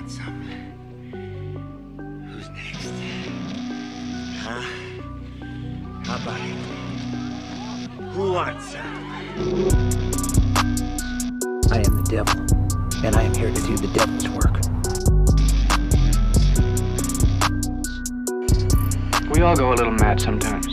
want some? Who's next? Huh? How about it? Who wants some? I am the devil, and I am here to do the devil's work. We all go a little mad sometimes.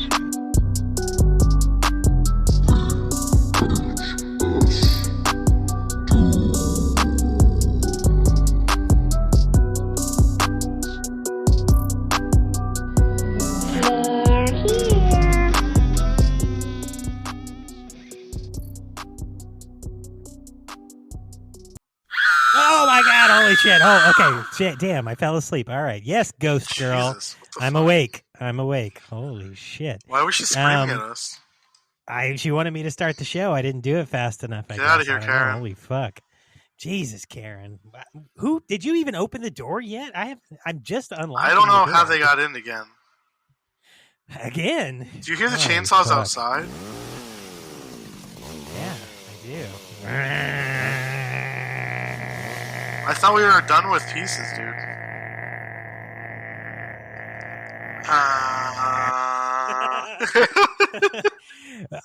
Holy shit. Oh, okay. Shit, damn, I fell asleep. All right. Yes, Ghost Girl. Jesus, I'm awake. Holy shit. Why was she screaming at us? She wanted me to start the show. I didn't do it fast enough. Get out of here, I don't Karen. know. Holy fuck. Jesus, Karen. Who did you even open the door yet? I'm just unlocking. I don't know the how door. they got in again. Again? Do you hear the Oh, chainsaws fuck. outside? Yeah, I do. I thought we were done with pieces, dude.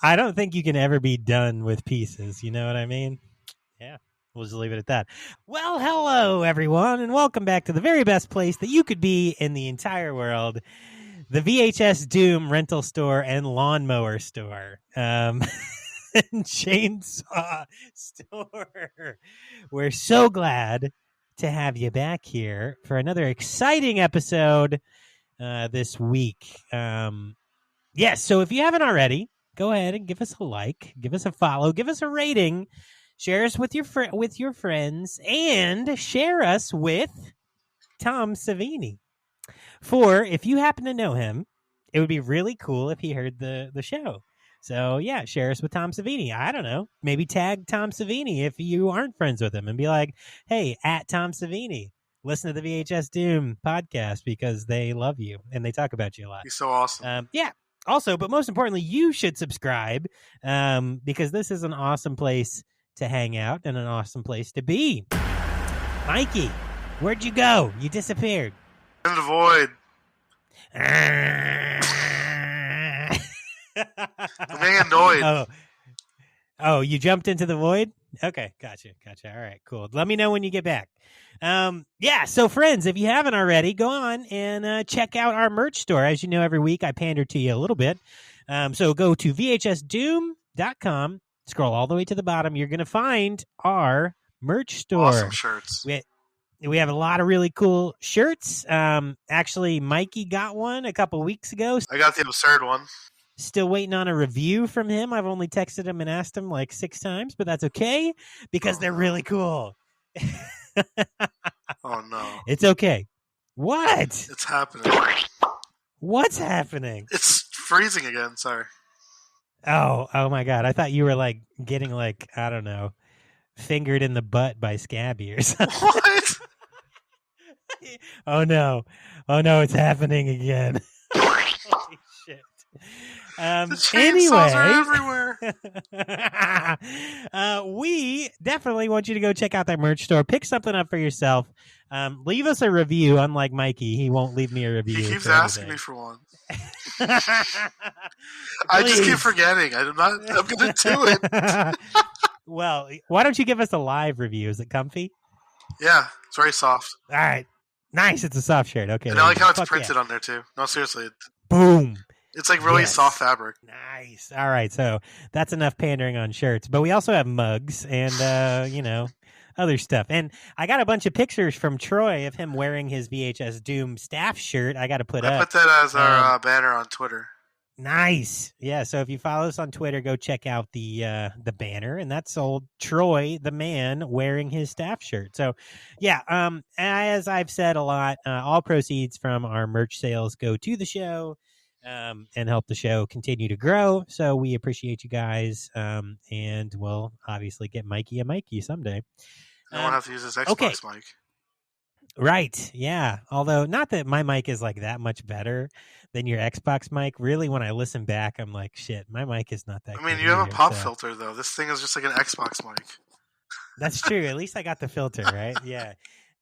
I don't think you can ever be done with pieces. You know what I mean? Yeah. We'll just leave it at that. Well, hello, everyone, and welcome back to the very best place that you could be in the entire world, the VHS Doom rental store and lawnmower store. And chainsaw store. We're so glad to have you back here for another exciting episode this week. Yes, so if you haven't already, go ahead and give us a like, give us a follow, give us a rating, share us with your friends, and share us with Tom Savini. For if you happen to know him, it would be really cool if he heard the show. So, yeah, share us with Tom Savini. I don't know. Maybe tag Tom Savini if you aren't friends with him and be like, hey, at Tom Savini, listen to the VHS Doom podcast because they love you and they talk about you a lot. He's so awesome. Yeah. Also, but most importantly, you should subscribe because this is an awesome place to hang out and an awesome place to be. Mikey, where'd you go? You disappeared. In the void. I'm getting annoyed. Oh, you jumped into the void? Okay, gotcha. All right, cool. Let me know when you get back. Yeah, so friends, if you haven't already, go on and check out our merch store. As you know, every week I pander to you a little bit. So go to vhsdoom.com, scroll all the way to the bottom. You're going to find our merch store. Awesome shirts. We have a lot of really cool shirts. Actually, Mikey got one a couple weeks ago. I got the absurd one. Still waiting on a review from him. I've only texted him and asked him like 6 times, but that's okay because they're really cool. Oh, no. It's okay. What? It's happening. What's happening? It's freezing again. Sorry. Oh my God. I thought you were like getting like, I don't know, fingered in the butt by Scabby or something. What? Oh, no. It's happening again. Holy shit. The chainsaws are everywhere. We definitely want you to go check out that merch store. Pick something up for yourself. Leave us a review. Unlike Mikey, he won't leave me a review. He keeps asking me for one. I just keep forgetting. I'm going to do it. Well, why don't you give us a live review? Is it comfy? Yeah, it's very soft. All right. Nice. It's a soft shirt. Okay. And I like how it's printed on there, too. No, seriously. Boom. It's like really soft fabric. Nice. All right. So that's enough pandering on shirts. But we also have mugs and, other stuff. And I got a bunch of pictures from Troy of him wearing his VHS Doom staff shirt. I got to put up. I put that as our banner on Twitter. Nice. Yeah. So if you follow us on Twitter, go check out the banner. And that's old Troy, the man, wearing his staff shirt. So, yeah. As I've said a lot, all proceeds from our merch sales go to the show. And help the show continue to grow. So we appreciate you guys. And we'll obviously get Mikey a Mikey someday. I won't have to use this Xbox mic. Right. Yeah. Although not that my mic is like that much better than your Xbox mic. Really, when I listen back, I'm like, shit, my mic is not that good. I mean, you have a pop filter, though. This thing is just like an Xbox mic. That's true. At least I got the filter, right? Yeah.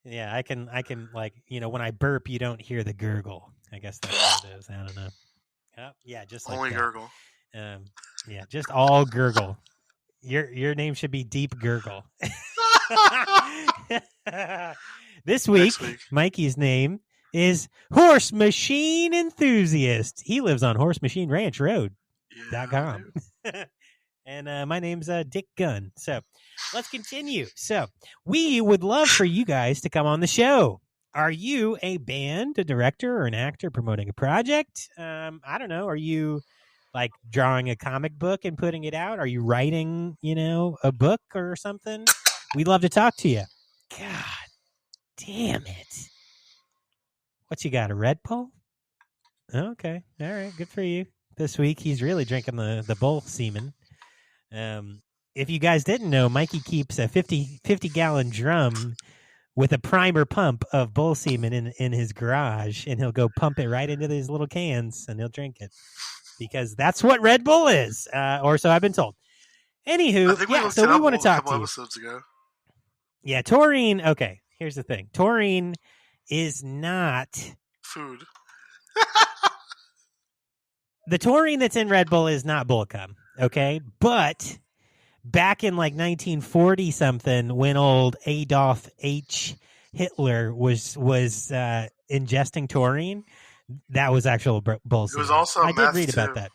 Yeah, I can like, when I burp, you don't hear the gurgle. I guess that's what it is. I don't know. Yeah, just like Only that. gurgle. Yeah, just all gurgle. Your name should be Deep Gurgle. This week, Next week. Mikey's name is Horse Machine Enthusiast. He lives on Horse Machine Ranch Road. Yeah, .com. And my name's Dick Gunn. So let's continue. So we would love for you guys to come on the show. Are you a band, a director, or an actor promoting a project? I don't know. Are you like drawing a comic book and putting it out? Are you writing, a book or something? We'd love to talk to you. God damn it. What you got, a Red Bull? Okay. All right. Good for you. This week, he's really drinking the bull semen. If you guys didn't know, Mikey keeps a 50-gallon drum with a primer pump of bull semen in his garage, and he'll go pump it right into these little cans, and he'll drink it. Because that's what Red Bull is, or so I've been told. Anywho, so we want to talk to you. Episodes ago. Yeah, taurine. Okay, here's the thing. Taurine is not food. The taurine that's in Red Bull is not bull cum. Okay, but back in like 1940 something, when old Adolf H. Hitler was ingesting taurine, that was actual bull semen. It was also I did read too. about that.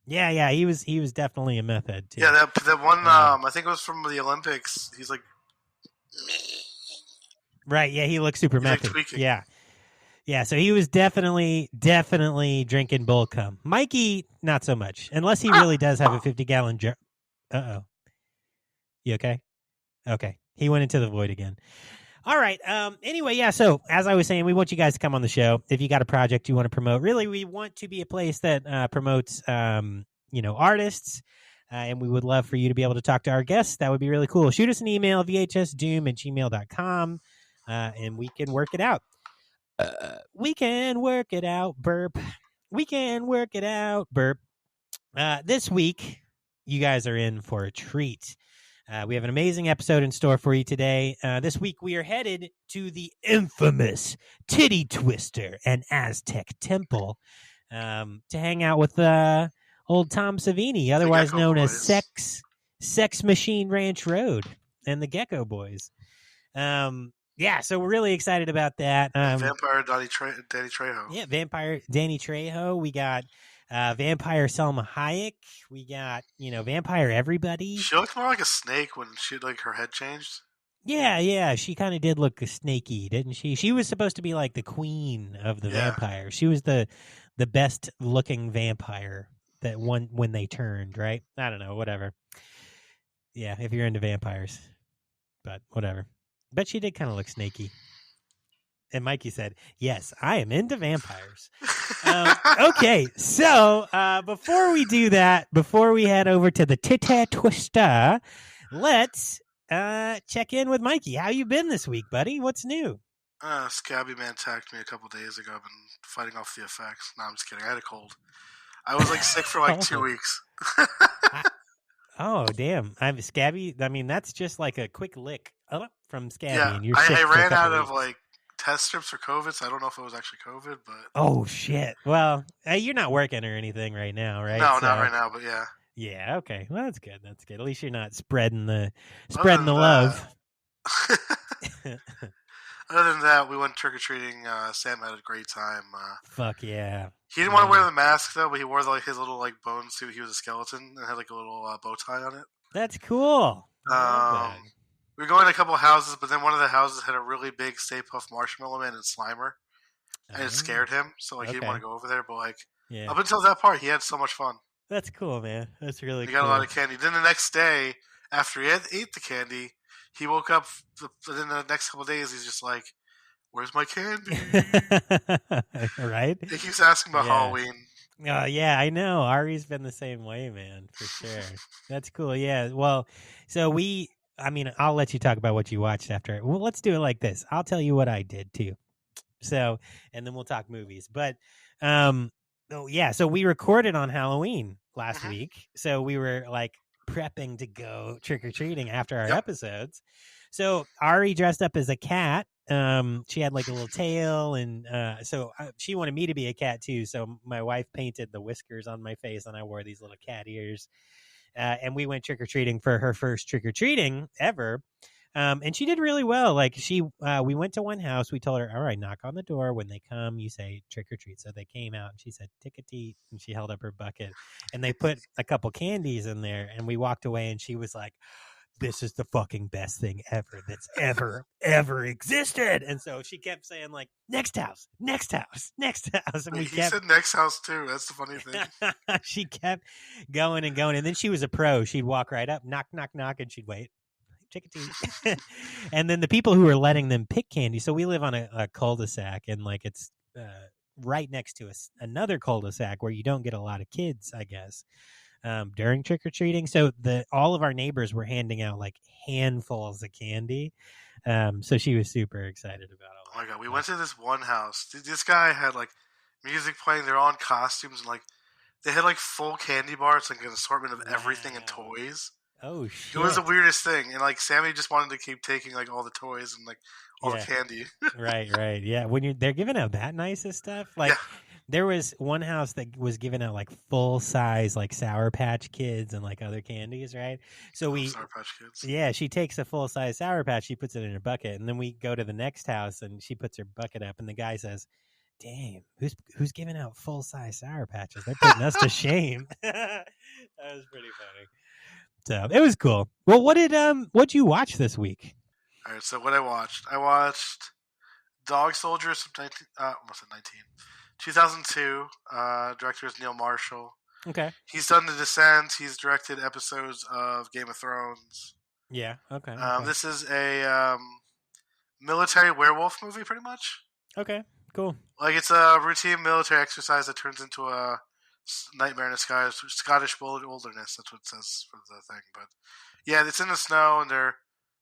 Yeah, he was definitely a meth head too. Yeah, that one. I think it was from the Olympics. He's like, right. Yeah, he looks super meth. Like tweaking. Yeah. So he was definitely drinking bull cum. Mikey, not so much, unless he really does have a 50-gallon jar. Uh-oh. You okay? Okay. He went into the void again. All right. Anyway, yeah. So as I was saying, we want you guys to come on the show. If you got a project you want to promote, really, we want to be a place that promotes, artists. And we would love for you to be able to talk to our guests. That would be really cool. Shoot us an email, vhsdoom@gmail.com, and we can work it out. We can work it out, burp. We can work it out, burp. This week, you guys are in for a treat. We have an amazing episode in store for you today. This week, we are headed to the infamous Titty Twister and Aztec Temple to hang out with old Tom Savini, otherwise known as Sex Machine Ranch Road and the Gecko Boys. Yeah, so we're really excited about that. Vampire Danny Trejo. Yeah, Vampire Danny Trejo. We got Vampire Selma Hayek. We got, Vampire everybody. She looked more like a snake when her head changed. Yeah. She kind of did look snaky, didn't she? She was supposed to be like the queen of the vampires. She was the best looking vampire that one when they turned, right? I don't know, whatever. Yeah, if you're into vampires. But whatever. But she did kind of look snaky. And Mikey said, yes, I am into vampires. Okay, so before we do that, before we head over to the Titty Twister, let's check in with Mikey. How you been this week, buddy? What's new? Scabby Man attacked me a couple days ago. I've been fighting off the effects. No, I'm just kidding. I had a cold. I was sick for 2 weeks. Oh, damn. I'm Scabby. I mean, that's just like a quick lick from Scabby. Yeah, and you're sick I for a ran couple out weeks. of test strips for COVID, so I don't know if it was actually COVID, but... Oh, shit. Well, you're not working or anything right now, right? No, not right now, but yeah. Yeah, okay. Well, that's good. That's good. At least you're not spreading the love. Other than that, we went trick-or-treating. Sam had a great time. Fuck yeah. He didn't want to wear the mask, though, but he wore his little bone suit. He was a skeleton and had a little bow tie on it. That's cool. We were going to a couple of houses, but then one of the houses had a really big Stay Puft Marshmallow Man and Slimer. And it scared him, so he didn't want to go over there. But up until that part, he had so much fun. That's cool, man. That's really cool. He got a lot of candy. Then the next day, after he ate the candy, he woke up. Then the next couple of days, he's just like, "Where's my candy?" Right? He keeps asking about Halloween. Oh yeah, I know. Ari's been the same way, man, for sure. That's cool. Yeah. Well, so I'll let you talk about what you watched after. Well, let's do it like this. I'll tell you what I did too. So, and then we'll talk movies. But, so we recorded on Halloween last week. So we were prepping to go trick or treating after our episodes. So Ari dressed up as a cat She had like a little tail, and so she wanted me to be a cat too. So my wife painted the whiskers on my face, and I wore these little cat ears. And we went trick or treating for her first trick or treating ever. And she did really well. Like we went to one house. We told her, all right, knock on the door. When they come, you say trick or treat. So they came out and she said, tick-a-teet. And she held up her bucket and they put a couple candies in there, and we walked away and she was like, this is the fucking best thing ever that's ever existed. And so she kept saying like, next house. And we said next house too. That's the funny thing. She kept going and going. And then she was a pro. She'd walk right up, knock, knock, knock. And she'd wait. Chickadee. And then the people who are letting them pick candy. So we live on a cul-de-sac, and like it's right next to another cul-de-sac where you don't get a lot of kids, I guess, during trick-or-treating. So all of our neighbors were handing out like handfuls of candy. So she was super excited about it. Oh my God. We went to this one house. This guy had like music playing. They're all in costumes, and like they had like full candy bars, like an assortment of everything and toys. Oh shit! It was the weirdest thing, and like Sammy just wanted to keep taking like all the toys and like all the candy. Right, yeah. When they're giving out that nice of stuff, like there was one house that was giving out like full size like Sour Patch Kids and like other candies, right? So Sour Patch Kids. Yeah, she takes a full size Sour Patch, she puts it in her bucket, and then we go to the next house and she puts her bucket up, and the guy says, "Damn, who's giving out full size Sour Patches? They're putting us to shame." That was pretty funny. So it was cool. Well, what'd you watch this week? All right, so what I watched Dog Soldiers from 2002. Director is Neil Marshall. Okay. He's done The Descent. He's directed episodes of Game of Thrones. Yeah. Okay. This is a military werewolf movie, pretty much. Okay. Cool. Like it's a routine military exercise that turns into a nightmare in a Scottish wilderness. That's what it says for the thing. But yeah, it's in the snow and they're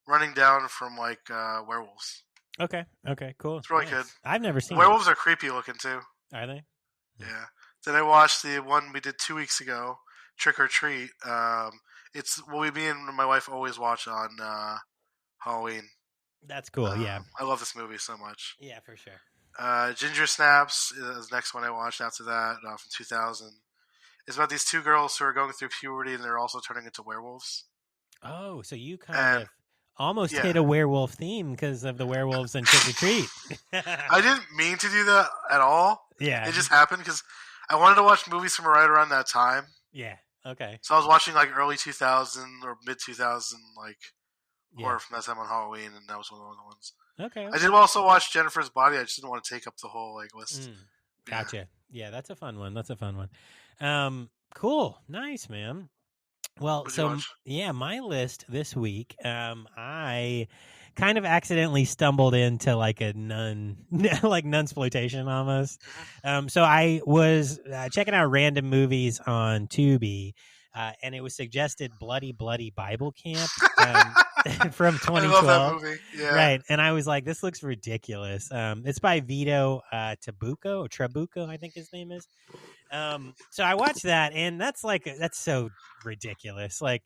running down from like werewolves. Okay, cool. It's really good. I've never seen werewolves. Are creepy looking too. Are they? Yeah. Then I watched the one we did 2 weeks ago, Trick or Treat. It's what me and my wife always watch on Halloween. That's cool. Yeah, I love this movie so much. Yeah, for sure. Ginger Snaps is the next one I watched after that from 2000. It's about these two girls who are going through puberty and they're also turning into werewolves. Oh, so you kind of almost hit a werewolf theme because of the werewolves and Trick or Treat. I didn't mean to do that at all. Yeah. It just happened because I wanted to watch movies from right around that time. Yeah. Okay. So I was watching like early 2000 or mid 2000 horror from that time on Halloween, and that was one of the ones. Okay. I did also watch Jennifer's Body. I just didn't want to take up the whole list. Gotcha. Yeah, that's a fun one. Cool. Nice, man. Well, my list this week, I kind of accidentally stumbled into like a nunsploitation almost. So I was checking out random movies on Tubi, and it was suggested Bloody Bloody Bible Camp from 2012. I love that movie. Yeah. Right. And I was like, this looks ridiculous. It's by Vito Trabucco, I think his name is. So I watched that, and that's so ridiculous. Like,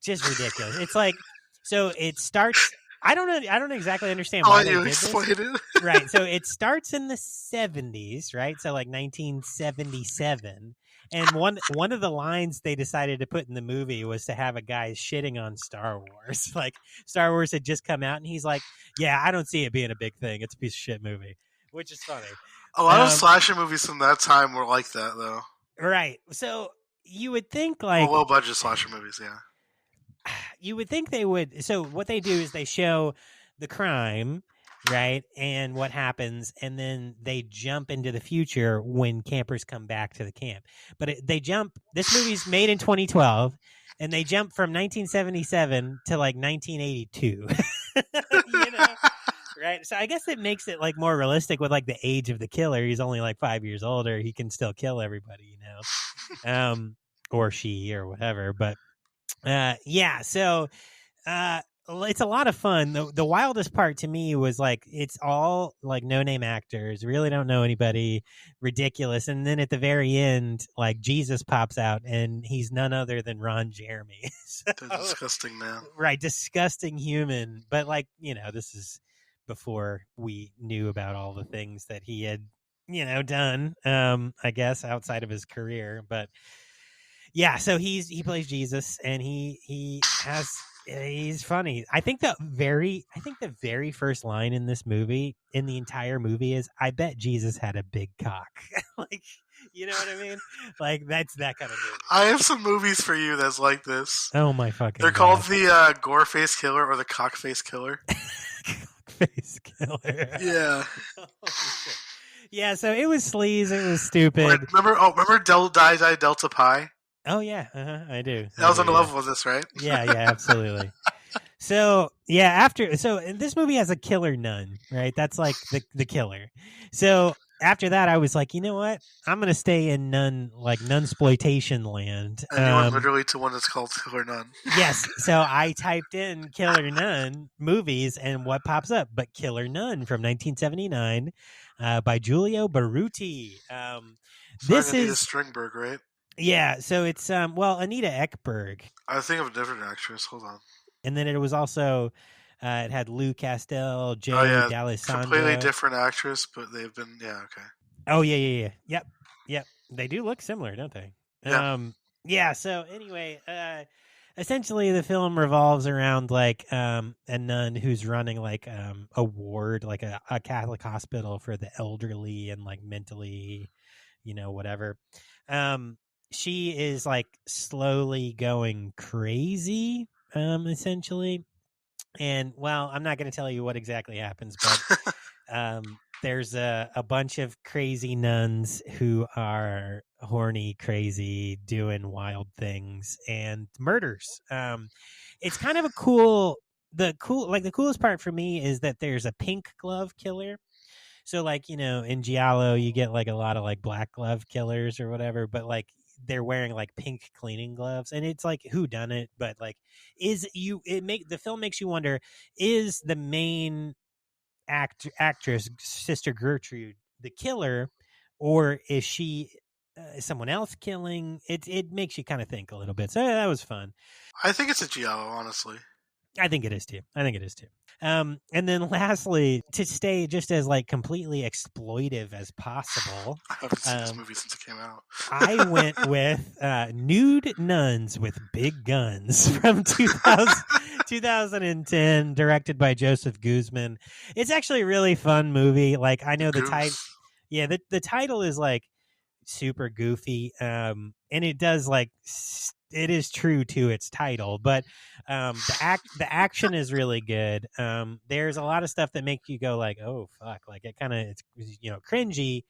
just ridiculous. It's like, so it starts. I don't exactly understand why they did this. Right. So it starts in the 70s, right? So like 1977. And one of the lines they decided to put in the movie was to have a guy shitting on Star Wars. Like Star Wars had just come out, and he's like, "Yeah, I don't see it being a big thing. It's a piece of shit movie," which is funny. A lot of slasher movies from that time were like that, though. Right. So you would think like low-budget slasher movies, yeah. You would think they would. So what they do is they show the crime, right, and what happens, and then they jump into the future when campers come back to the camp. But this movie's made in 2012, and they jump from 1977 to like 1982. You know? Right. So I guess it makes it like more realistic with like the age of the killer. He's only like 5 years older. He can still kill everybody, you know, or she or whatever. But so it's a lot of fun. The wildest part to me was like it's all like no name actors, really don't know anybody, ridiculous. And then at the very end, like Jesus pops out, and he's none other than Ron Jeremy. So, the disgusting man. Right, disgusting human. But like, you know, this is before we knew about all the things that he had, done, I guess, outside of his career. But yeah, so he plays Jesus, and he's funny. I think the very first line in this movie, in the entire movie, is, "I bet Jesus had a big cock." Like, you know what I mean? Like, that's that kind of movie. I have some movies for you that's like this. Oh my fucking! They're called the gore face killer or the cock face killer. Face killer. Yeah. Yeah, so it was sleaze. It was stupid. Remember Die Delta Pi? Oh yeah, I do. That was on the level of this, right? Yeah, absolutely. So yeah, this movie has a killer nun, right? That's like the killer. So after that, I was like, you know what? I'm gonna stay in nunsploitation land. And you went literally to one that's called Killer Nun. Yes. So I typed in Killer Nun movies, and what pops up? But Killer Nun from 1979 by Giulio Baruti. This is Stringberg, right? Yeah. So it's Anita Ekberg. I think of a different actress. Hold on. And then it was also it had Lou Castel, Joe D'Alessandro. Completely different actress, but they've been okay. Oh yeah. Yep. They do look similar, don't they? Yeah. So anyway, essentially the film revolves around like a nun who's running like a ward, like a Catholic hospital for the elderly and like mentally, whatever. She is like slowly going crazy, essentially. And I'm not going to tell you what exactly happens, but there's a bunch of crazy nuns who are horny, crazy, doing wild things and murders. It's kind of the coolest part for me is that there's a pink glove killer. So like, in Giallo, you get like a lot of like black glove killers or whatever, but like they're wearing like pink cleaning gloves, and it's like who done it, but like the film makes you wonder, is the main actress Sister Gertrude the killer, or is she someone else killing? It makes you kind of think a little bit. So that was fun. I think it's a giallo, honestly. I think it is too. And then lastly, to stay just as like completely exploitive as possible, I haven't seen this movie since it came out. I went with Nude Nuns with Big Guns from 2010, directed by Joseph Guzman. It's actually a really fun movie. Like, I know the title. Yeah, the title is like super goofy, and it does like it is true to its title, but the action is really good. There's a lot of stuff that makes you go like, oh fuck, like it's cringy,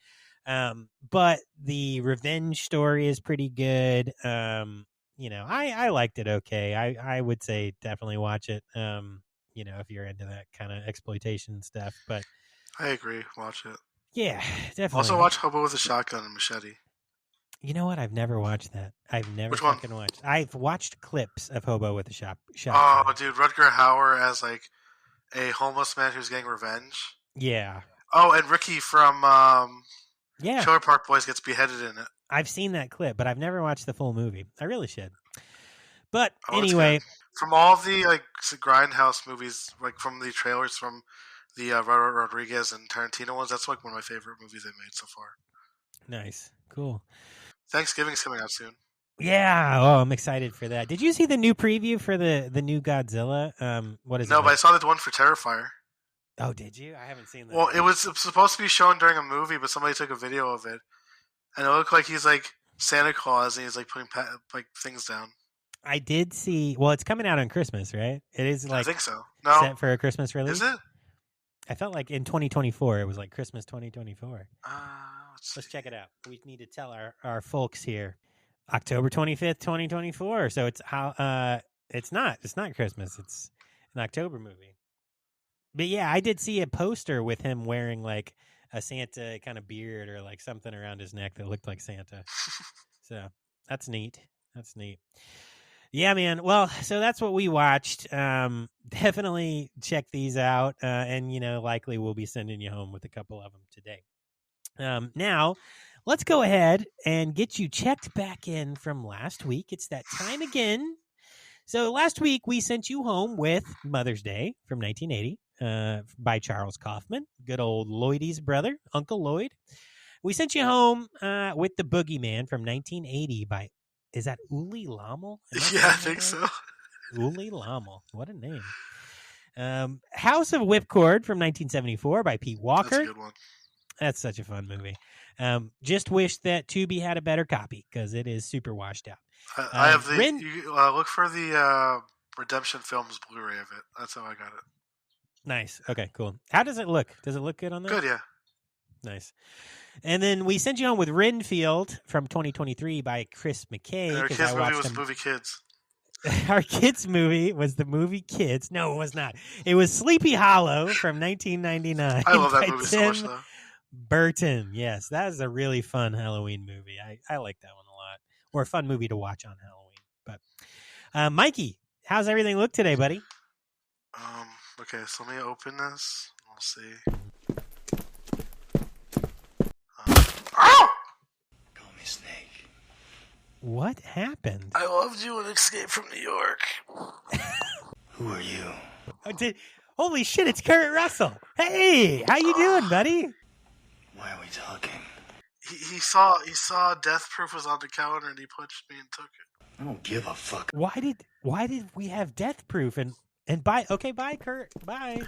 but the revenge story is pretty good. I liked it okay. I would say definitely watch it, if you're into that kind of exploitation stuff. But I agree, watch it. Yeah, definitely. Also watch Hobo with a Shotgun and Machete. You know what? I've never watched that. I've never Which one? fucking watched. I've watched clips of Hobo with a shotgun. Oh, dude, Rutger Hauer as like a homeless man who's getting revenge. Yeah. Oh, and Ricky from Trailer Park Boys gets beheaded in it. I've seen that clip, but I've never watched the full movie. I really should. But anyway, from all the like Grindhouse movies, like from the trailers from the Robert Rodriguez and Tarantino ones, that's like one of my favorite movies they've made so far. Nice, cool. Thanksgiving's coming out soon. Yeah, I'm excited for that. Did you see the new preview for the new Godzilla? What is it? No, but I saw the one for Terrifier. Oh, did you? I haven't seen that. Well, it was supposed to be shown during a movie, but somebody took a video of it, and it looked like he's like Santa Claus, and he's like putting like things down. I did see. Well, it's coming out on Christmas, right? It is like I think so. No, set for a Christmas release. Is it? I felt like in 2024, it was like Christmas 2024. Let's check it out. We need to tell our folks here. October 25th, 2024. So it's it's not Christmas. It's an October movie. But yeah, I did see a poster with him wearing like a Santa kind of beard or like something around his neck that looked like Santa. So that's neat. Yeah, man. Well, so that's what we watched. Definitely check these out. And, likely we'll be sending you home with a couple of them today. Now, let's go ahead and get you checked back in from last week. It's that time again. So last week we sent you home with Mother's Day from 1980 by Charles Kaufman, good old Lloydie's brother, Uncle Lloyd. We sent you home with The Boogeyman from 1980 by, is that Uli Lommel? Yeah, I think so. Uli Lommel. What a name. House of Whipcord from 1974 by Pete Walker. That's a good one. That's such a fun movie. Just wish that Tubi had a better copy because it is super washed out. I have the. You, look for the Redemption Films Blu-ray of it. That's how I got it. Nice. Okay, cool. How does it look? Does it look good on there? Good, yeah. Nice. And then we sent you home with Renfield from 2023 by Chris McKay. And our kids' movie was the movie Kids. Our kids' movie was the movie Kids. No, it was not. It was Sleepy Hollow from 1999. I love that movie so much, though. Burton. Yes, that is a really fun Halloween movie. I like that one a lot. Or a fun movie to watch on Halloween. But Mikey, how's everything look today, buddy? Okay, so let me open this. We'll see. Call me Snake. What happened? I loved you in Escape from New York. Who are you? Holy shit, it's Kurt Russell. Hey, how you doing, buddy? Why are we talking? He saw Death Proof was on the counter and he punched me and took it. I don't give a fuck. Why did we have Death Proof and bye? Okay, bye, Kurt. Bye.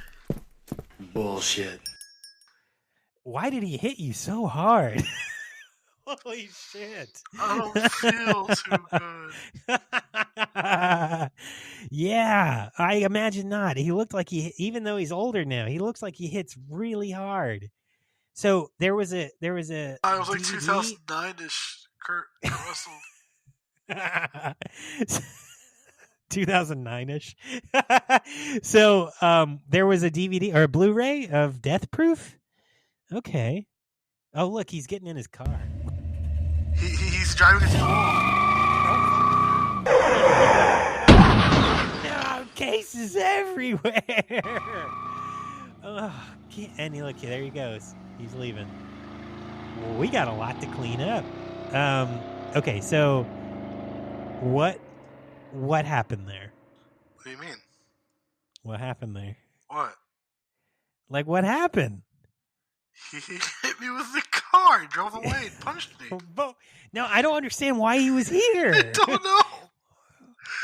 Bullshit. Why did he hit you so hard? Holy shit. I don't feel too good. Yeah, I imagine not. He looked like even though he's older now, he looks like he hits really hard. So there was a I was like 2009-ish Kurt Russell. 2009-ish. So there was a DVD or a Blu-ray of Death Proof. Okay. Oh, look, he's getting in his car. He's driving into the wall. No, cases everywhere. Oh, and look, there he goes. He's leaving. Well, we got a lot to clean up. Okay, so what happened there? What do you mean? What happened there? What? Like, what happened? He hit me with the car. He drove away and punched me. No, I don't understand why he was here. I don't know.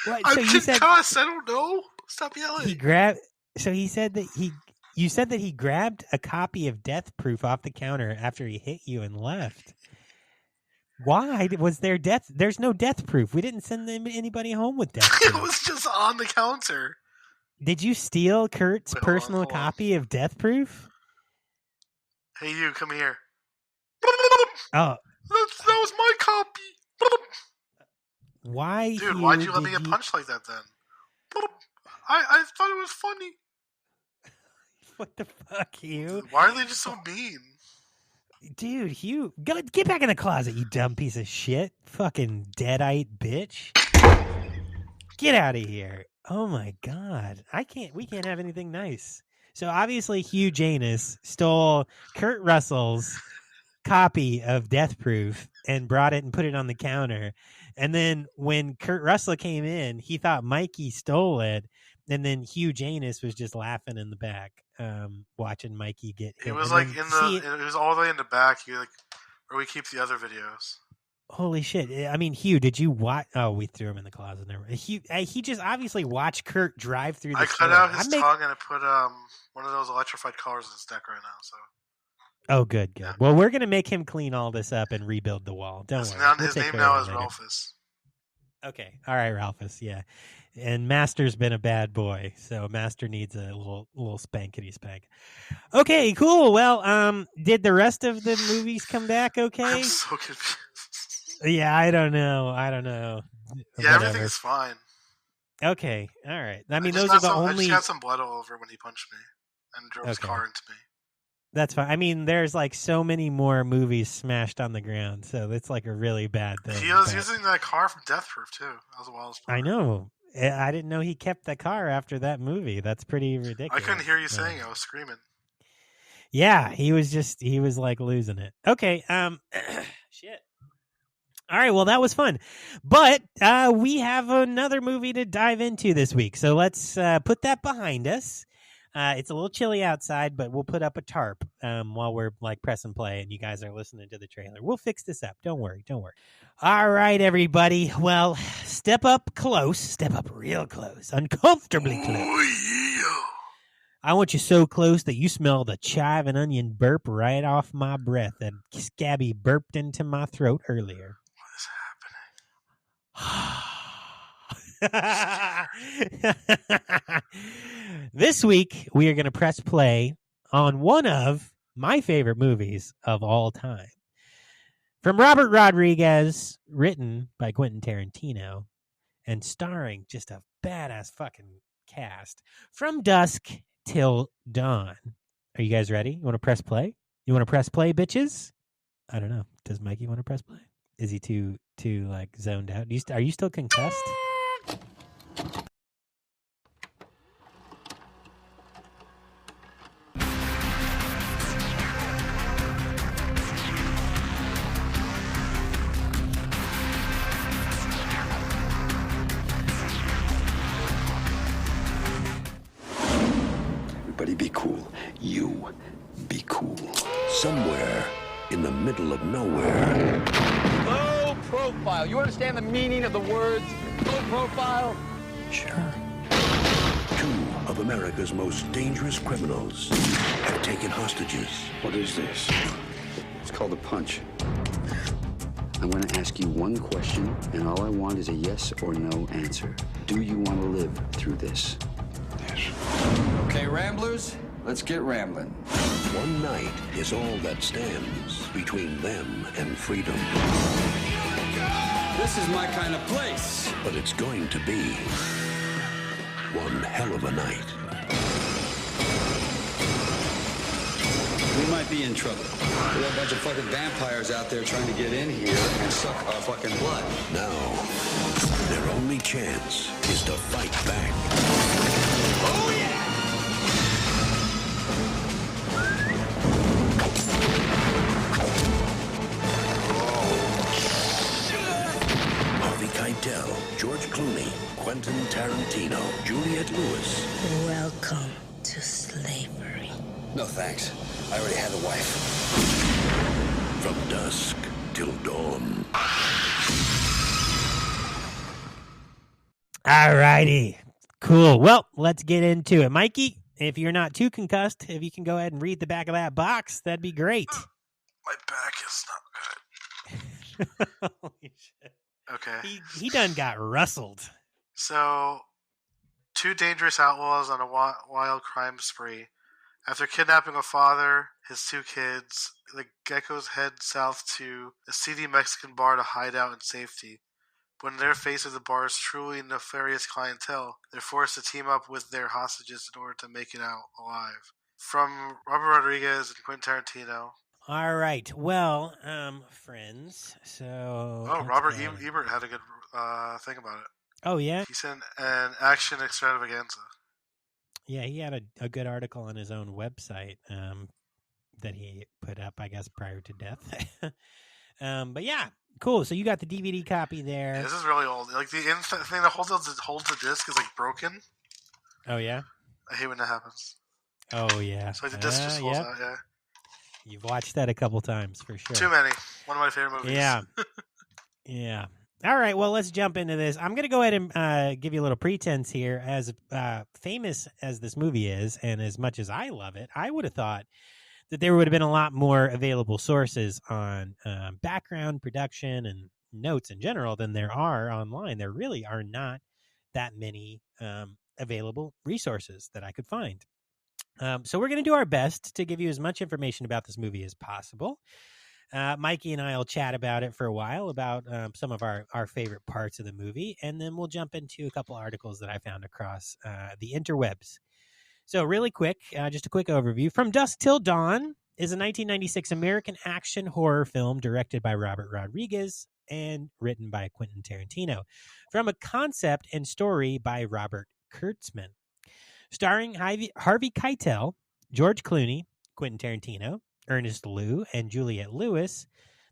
What? I'm So you said concussed. I don't know. Stop yelling. he grabbed. So he said that you said that he grabbed a copy of Death Proof off the counter after he hit you and left. Why was there death? There's no Death Proof. We didn't send anybody home with Death Proof. It was just on the counter. Did you steal Kurt's personal hold on. copy of Death Proof? Hey, you, come here. Oh, That was my copy. why, Dude, Hugh, why'd you let me did get punched like that then? I thought it was funny. What the fuck, Hugh? Why are they just so mean? Dude, Hugh, get back in the closet, you dumb piece of shit. Fucking deadite bitch. Get out of here. Oh my God. We can't have anything nice. So obviously Hugh Janus stole Kurt Russell's copy of Death Proof and brought it and put it on the counter. And then when Kurt Russell came in, he thought Mikey stole it. And then Hugh Janus was just laughing in the back, watching Mikey get hit. He was And like then it was all the way in the back. He where we keep the other videos. Holy shit. I mean, Hugh, did you watch? Oh, we threw him in the closet. Never. He just obviously watched Kurt drive through the I store. cut out his tongue and I put one of those electrified collars in his neck right now. So. Oh, good. Yeah. Well, we're going to make him clean all this up and rebuild the wall. Don't worry. His name now is Ralphus. Okay. All right, Ralphus. Yeah. And Master's been a bad boy, so Master needs a little spankety spank. Okay, cool. Well, did the rest of the movies come back okay? I'm so confused. Yeah, I don't know. Yeah, everything's fine. Okay, all right. I mean, those are the only. I just got some blood all over when he punched me and drove his car into me. That's fine. I mean, there's like so many more movies smashed on the ground, so it's like a really bad thing. He was using that car from Death Proof too. That was the wildest part. I know. I didn't know he kept the car after that movie. That's pretty ridiculous. I couldn't hear you saying it. I was screaming. Yeah, he was like losing it. Okay, shit. All right, well, that was fun. But we have another movie to dive into this week. So let's put that behind us. It's a little chilly outside, but we'll put up a tarp while we're like pressing play and you guys are listening to the trailer. We'll fix this up. Don't worry. All right, everybody. Well, step up close. Step up real close. Uncomfortably close. Oh, yeah. I want you so close that you smell the chive and onion burp right off my breath that Scabby burped into my throat earlier. What is happening? This week, we are going to press play on one of my favorite movies of all time. From Robert Rodriguez, written by Quentin Tarantino, and starring just a badass fucking cast. From Dusk Till Dawn. Are you guys ready? You want to press play? You want to press play, bitches? I don't know. Does Mikey want to press play? Is he too like zoned out? Are you still concussed? Everybody be cool. You be cool. Somewhere in the middle of nowhere. Low profile. You understand the meaning of the words low profile? Sure. Two of America's most dangerous criminals have taken hostages. What is this? It's called a punch. I'm going to ask you one question, and all I want is a yes or no answer. Do you want to live through this? Yes. Okay, Ramblers, let's get rambling. One night is all that stands between them and freedom. This is my kind of place. But it's going to be one hell of a night. We might be in trouble. We have a bunch of fucking vampires out there trying to get in here and suck our fucking blood. Now, their only chance is to fight back. Oh, yeah! Harvey Keitel, George Clooney, Quentin Tarantino, Juliette Lewis. Welcome to slavery. No, thanks. I already had a wife. From Dusk Till Dawn. All righty. Cool. Well, let's get into it. Mikey, if you're not too concussed, if you can go ahead and read the back of that box, that'd be great. My back is not good. Holy shit. Okay. He done got rustled. So, two dangerous outlaws on a wild crime spree. After kidnapping a father, his two kids, the geckos head south to a seedy Mexican bar to hide out in safety. When they're faced with the bar's truly nefarious clientele, they're forced to team up with their hostages in order to make it out alive. From Robert Rodriguez and Quentin Tarantino. All right. Well, friends, so... Oh, Robert Ebert had a good thing about it. Oh, yeah? He said an action extravaganza. Yeah, he had a good article on his own website that he put up, I guess, prior to death. But yeah, cool. So you got the DVD copy there. Yeah, this is really old. Like the thing that holds the disc is like broken. Oh yeah. I hate when that happens. Oh yeah. So like the disc just falls out. Yeah. You've watched that a couple times for sure. Too many. One of my favorite movies. Yeah. Yeah. All right. Well, let's jump into this. I'm going to go ahead and give you a little pretense here. As famous as this movie is, and as much as I love it, I would have thought that there would have been a lot more available sources on background production and notes in general than there are online. There really are not that many available resources that I could find. So we're going to do our best to give you as much information about this movie as possible. Mikey and I will chat about it for a while, about some of our favorite parts of the movie, and then we'll jump into a couple articles that I found across the interwebs. So really quick, just a quick overview. From Dusk Till Dawn is a 1996 American action horror film directed by Robert Rodriguez and written by Quentin Tarantino, from a concept and story by Robert Kurtzman. Starring Harvey Keitel, George Clooney, Quentin Tarantino, Ernest Liu, and Juliette Lewis,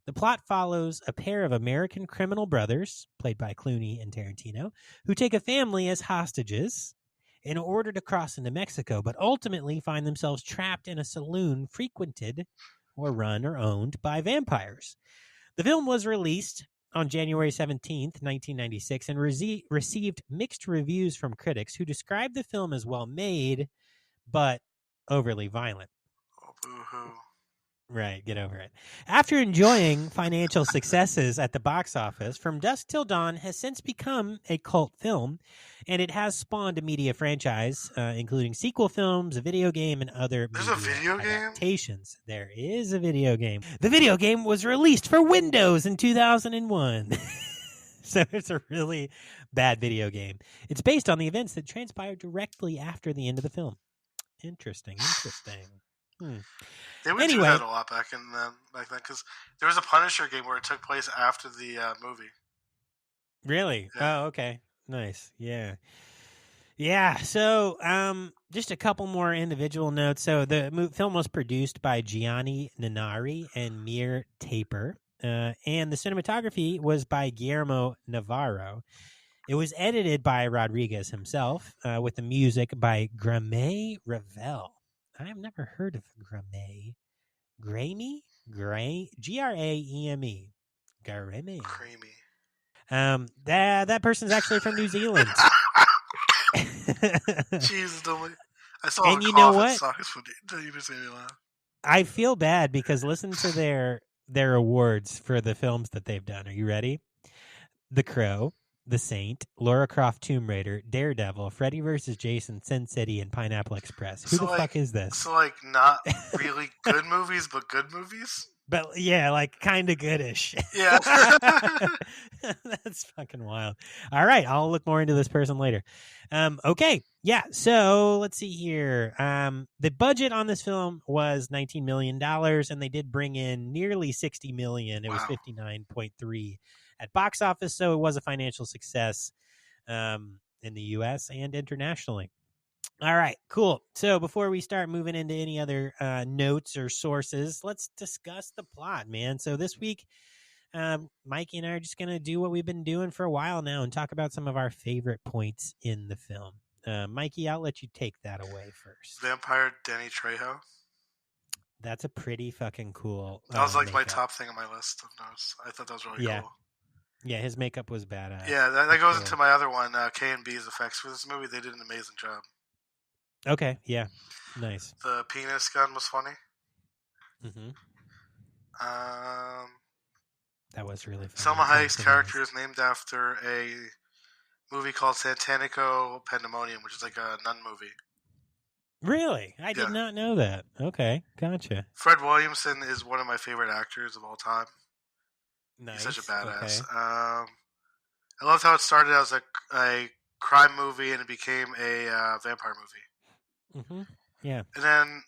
The plot follows a pair of American criminal brothers, played by Clooney and Tarantino, who take a family as hostages in order to cross into Mexico, but ultimately find themselves trapped in a saloon frequented or run or owned by vampires. The film was released on January 17th, 1996, and received mixed reviews from critics who described the film as well-made, but overly violent. Oh, boo-hoo. Right, get over it. After enjoying financial successes at the box office, From Dusk Till Dawn has since become a cult film, and it has spawned a media franchise, including sequel films, a video game, and other There's media a video game? adaptations. There is a video game. The video game was released for Windows in 2001. So it's a really bad video game. It's based on the events that transpired directly after the end of the film. Interesting. They would do that a lot back then, because there was a Punisher game where it took place after the movie. Really? Yeah. Oh, okay. Nice. Yeah. So, just a couple more individual notes. So, the film was produced by Gianni Nannari and Mir Taper, and the cinematography was by Guillermo Navarro. It was edited by Rodriguez himself, with the music by Grame Ravel. I've never heard of Grame. Graeme? Graeme. Graeme. Creamy. That person's actually from New Zealand. Jesus, I saw and a you cough know and what? sucks when you just made me laugh. I feel bad because listen to their awards for the films that they've done. Are you ready? The Crow, The Saint, Lara Croft Tomb Raider, Daredevil, Freddy vs. Jason, Sin City, and Pineapple Express. Who the fuck is this? So, not really good movies, but good movies? But, yeah, kind of goodish. Yeah. That's fucking wild. All right, I'll look more into this person later. Okay, yeah, so let's see here. The budget on this film was $19 million, and they did bring in nearly $60 million. It was 59.3 at box office, so it was a financial success in the U.S. and internationally. All right, cool. So before we start moving into any other notes or sources, let's discuss the plot, man. So this week, Mikey and I are just going to do what we've been doing for a while now and talk about some of our favorite points in the film. Mikey, I'll let you take that away first. Vampire Danny Trejo. That's a pretty fucking cool That was my makeup. top thing on my list of notes. I thought that was really cool. Yeah, his makeup was badass. Yeah, that goes into my other one, K&B's effects for this movie. They did an amazing job. Okay, yeah. Nice. The penis gun was funny. Mm-hmm. That was really funny. Selma Hayek's character is named after a movie called Santanico Pandemonium, which is like a nun movie. Really? I did not know that. Okay, gotcha. Fred Williamson is one of my favorite actors of all time. Nice. He's such a badass. Okay. I loved how it started as a crime movie and it became a vampire movie. Mm-hmm. Yeah. And then,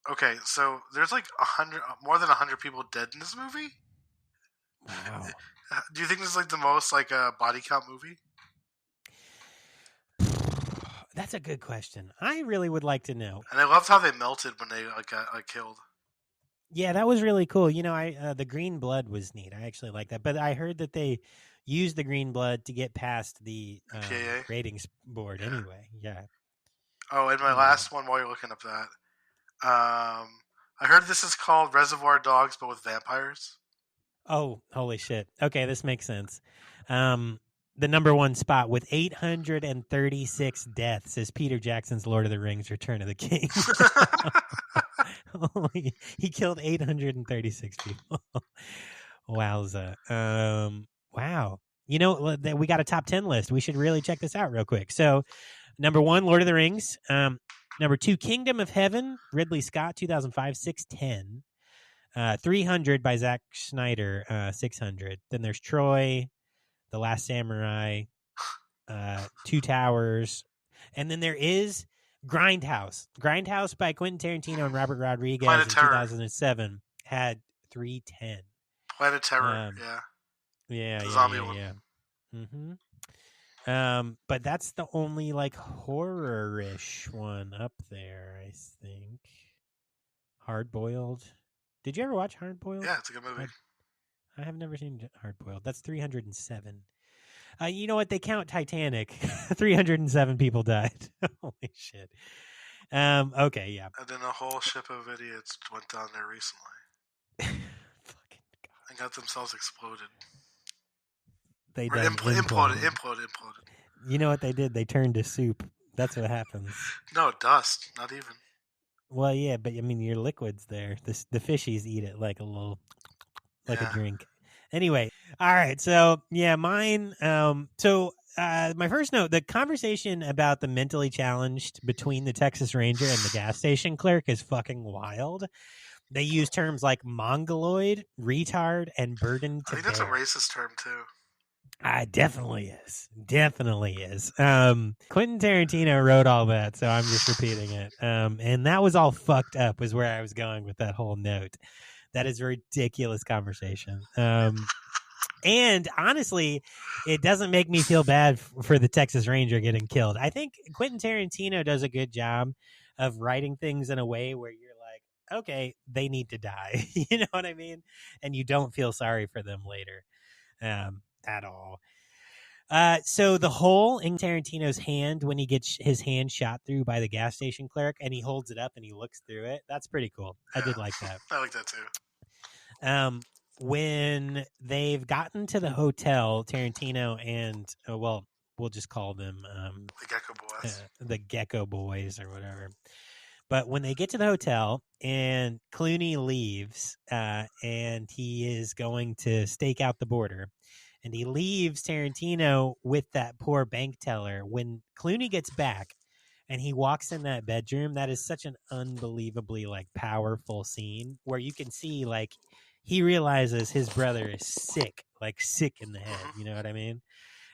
okay, so there's more than 100 people dead in this movie. Wow. Do you think this is the most body count movie? That's a good question. I really would like to know. And I loved how they melted when they got killed. Yeah, that was really cool. The green blood was neat. I actually like that. But I heard that they used the green blood to get past the ratings board anyway. Yeah. Oh, and my last one while you're looking up that. I heard this is called Reservoir Dogs, but with vampires. Oh, holy shit. Okay, this makes sense. The number one spot with 836 deaths is Peter Jackson's Lord of the Rings Return of the King. He killed 836 people. Wowza. Wow. We got a top 10 list. We should really check this out real quick. So, number 1, Lord of the Rings. Number 2, Kingdom of Heaven, Ridley Scott, 2005, 610. 300 by Zack Snyder, 600. Then there's Troy, The Last Samurai, Two Towers. And then there is Grindhouse. Grindhouse by Quentin Tarantino and Robert Rodriguez in 2007 had 310. Planet Terror, yeah. Yeah, the zombie one. Yeah. Mm-hmm. But that's the only horror-ish one up there, I think. Hard Boiled. Did you ever watch Hard Boiled? Yeah, it's a good movie. I have never seen Hard Boiled. That's 307. You know what? They count Titanic. 307 people died. Holy shit. Okay, yeah. And then a whole ship of idiots went down there recently. Fucking God. And got themselves exploded. They Or done imploded. You know what they did? They turned to soup. That's what happens. No, dust. Not even. Well, yeah, but I mean, your liquid's there. The fishies eat it like a little, like a drink. Anyway, all right. So yeah, mine. My first note: the conversation about the mentally challenged between the Texas Ranger and the gas station clerk is fucking wild. They use terms like mongoloid, retard, and burden to I think that's a bear. racist term too. Definitely is. Quentin Tarantino wrote all that, so I'm just repeating it. And that was all fucked up was where I was going with that whole note. That is a ridiculous conversation. And honestly, it doesn't make me feel bad for the Texas Ranger getting killed. I think Quentin Tarantino does a good job of writing things in a way where you're like, okay, they need to die. You know what I mean? And you don't feel sorry for them later. At all. So the hole in Tarantino's hand when he gets his hand shot through by the gas station clerk and he holds it up and he looks through it, that's pretty cool. I did like that. I like that too. When they've gotten to the hotel, Tarantino and we'll just call them The Gecko Boys. The Gecko Boys or whatever. But when they get to the hotel and Clooney leaves and he is going to stake out the border, and he leaves Tarantino with that poor bank teller. When Clooney gets back and he walks in that bedroom, that is such an unbelievably like powerful scene where you can see like he realizes his brother is sick in the head. You know what I mean?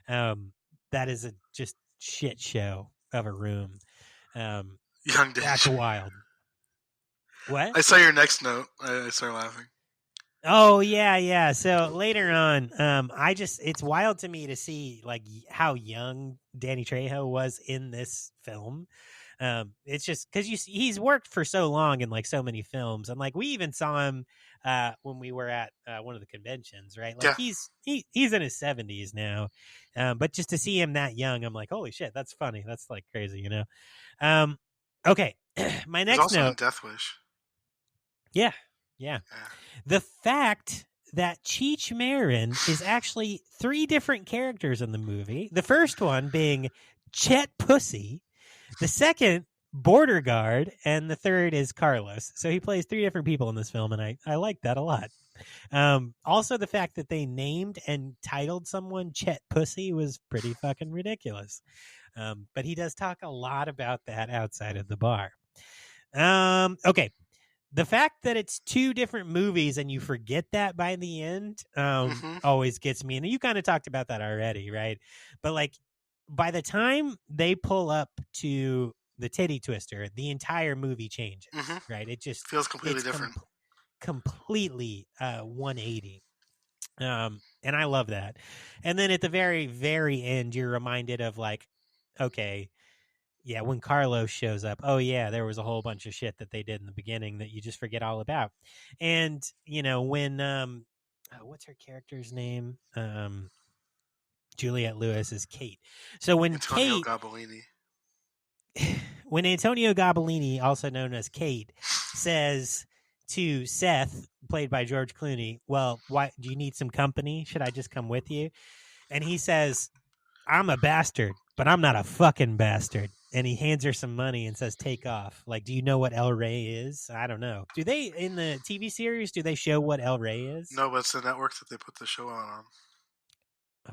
That is a just shit show of a room. Young Danger. That's wild. What? I saw your next note. I started laughing. Oh yeah. So later on, it's wild to me to see like how young Danny Trejo was in this film. It's just because he's worked for so long in like so many films, and like we even saw him when we were at one of the conventions, right? Like he's in his 70s now, but just to see him that young, I'm like, holy shit, that's funny. That's like crazy, you know. Okay, my next He's also note. in Death Wish. Yeah. The fact that Cheech Marin is actually 3 different characters in the movie. The first one being Chet Pussy, the second Border Guard, and the third is Carlos. So he plays 3 different people in this film, and I like that a lot. Also, the fact that they named and titled someone Chet Pussy was pretty fucking ridiculous. But he does talk a lot about that outside of the bar. Okay. The fact that it's 2 different movies and you forget that by the end always gets me. And you kind of talked about that already, right? But like by the time they pull up to the Titty Twister, the entire movie changes, right? It just feels completely different. Completely 180. And I love that. And then at the very, very end, you're reminded of like, okay, yeah, when Carlos shows up, oh yeah, there was a whole bunch of shit that they did in the beginning that you just forget all about. And, you know, when what's her character's name? Juliette Lewis is Kate. So when Antonio Gabellini. When Antonio Gabellini, also known as Kate, says to Seth, played by George Clooney, well, why do you need some company? Should I just come with you? And he says, I'm a bastard, but I'm not a fucking bastard. And he hands her some money and says, take off. Like, do you know what El Rey is? I don't know. Do they, in the TV series, do they show what El Rey is? No, but it's the network that they put the show on.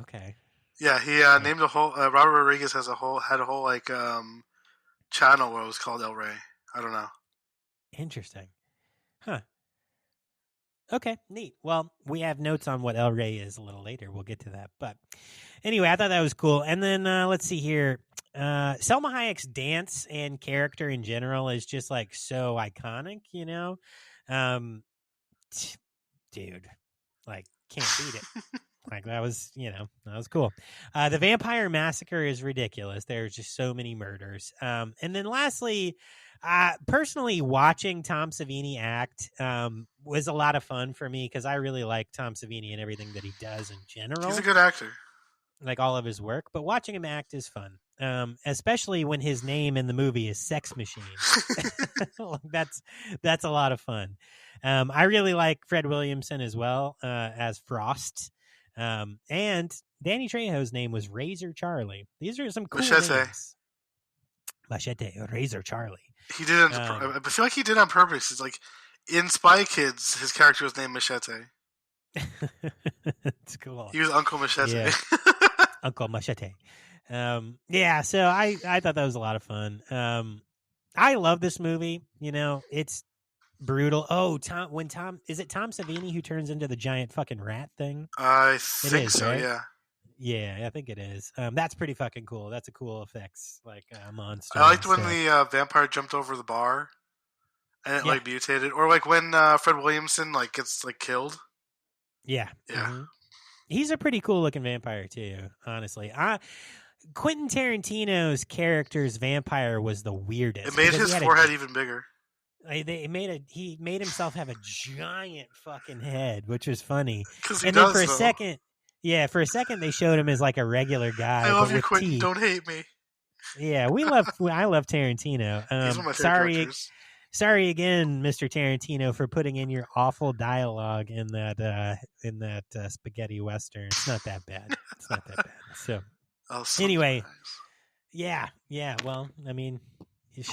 Okay. Yeah, he named a whole, Robert Rodriguez had a whole like channel where it was called El Rey. I don't know. Interesting. Huh. Okay, neat. Well, we have notes on what El Rey is a little later. We'll get to that. But anyway, I thought that was cool. And then let's see here. Selma Hayek's dance and character in general is just like so iconic, you know? Dude, like can't beat it. Like that was cool. The Vampire Massacre is ridiculous. There's just so many murders. And then lastly, personally watching Tom Savini act was a lot of fun for me because I really like Tom Savini and everything that he does in general. He's a good actor. Like all of his work, but watching him act is fun. Especially when his name in the movie is Sex Machine. That's a lot of fun. I really like Fred Williamson as well as Frost. And Danny Trejo's name was Razor Charlie. These are some cool names. Machete, Razor Charlie. He did it. I feel like he did it on purpose. It's like in Spy Kids, his character was named Machete. It's cool. He was Uncle Machete. Yeah. Uncle Machete. Yeah, so I thought that was a lot of fun. I love this movie. It's brutal. Oh, Tom Savini who turns into the giant fucking rat thing? I think so, right? Yeah. Yeah, I think it is. That's pretty fucking cool. That's a cool effects monster. I liked when the vampire jumped over the bar and it mutated, or like when Fred Williamson gets killed. Yeah. Yeah. Mm-hmm. He's a pretty cool looking vampire too, honestly. Quentin Tarantino's character's vampire was the weirdest. It made his forehead even bigger. He made himself have a giant fucking head, which was funny. And then for a second they showed him as like a regular guy. I love you, with Quentin. teeth. Don't hate me. Yeah, I love Tarantino. He's one of my favorite directors. Sorry again, Mr. Tarantino, for putting in your awful dialogue in that spaghetti western. It's not that bad. So anyway, yeah. Well, I mean, you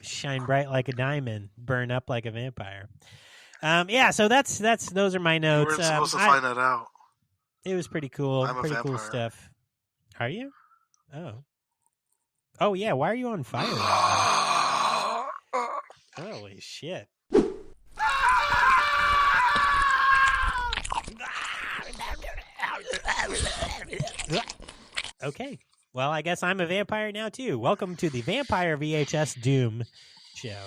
shine bright like a diamond, burn up like a vampire. Yeah. So those are my notes. You weren't supposed to find that out. It was pretty cool. I'm a pretty vampire. Cool stuff. Are you? Oh yeah. Why are you on fire? Holy shit. Okay. Well, I guess I'm a vampire now, too. Welcome to the Vampire VHS Doom show.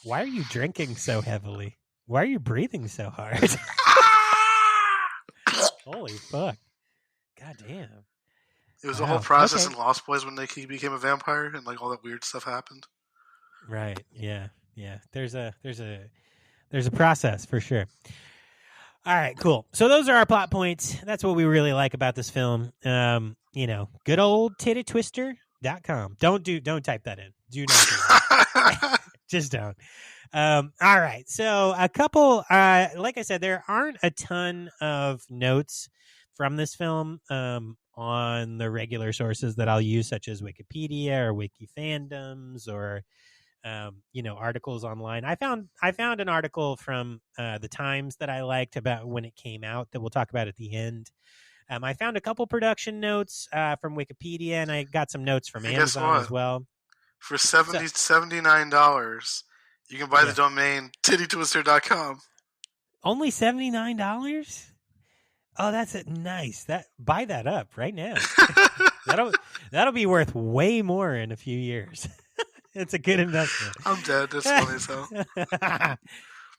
Why are you drinking so heavily? Why are you breathing so hard? Holy fuck. God damn. It was a whole process in Lost Boys when he became a vampire and all that weird stuff happened. Right. Yeah. There's a process for sure. All right, cool. So those are our plot points. That's what we really like about this film. Good old tittytwister.com. Don't type that in. Do not do that. Just don't. All right. So a couple, like I said, there aren't a ton of notes from this film on the regular sources that I'll use, such as Wikipedia or Wiki Fandoms or articles online. I found an article from the Times that I liked about when it came out that we'll talk about at the end. I found a couple production notes from Wikipedia, and I got some notes from Amazon as well. For $79, you can buy the domain tittytwister.com. Only $79? Oh, that's nice. Buy that up right now. That'll be worth way more in a few years. It's a good investment. I'm dead. That's funny as hell.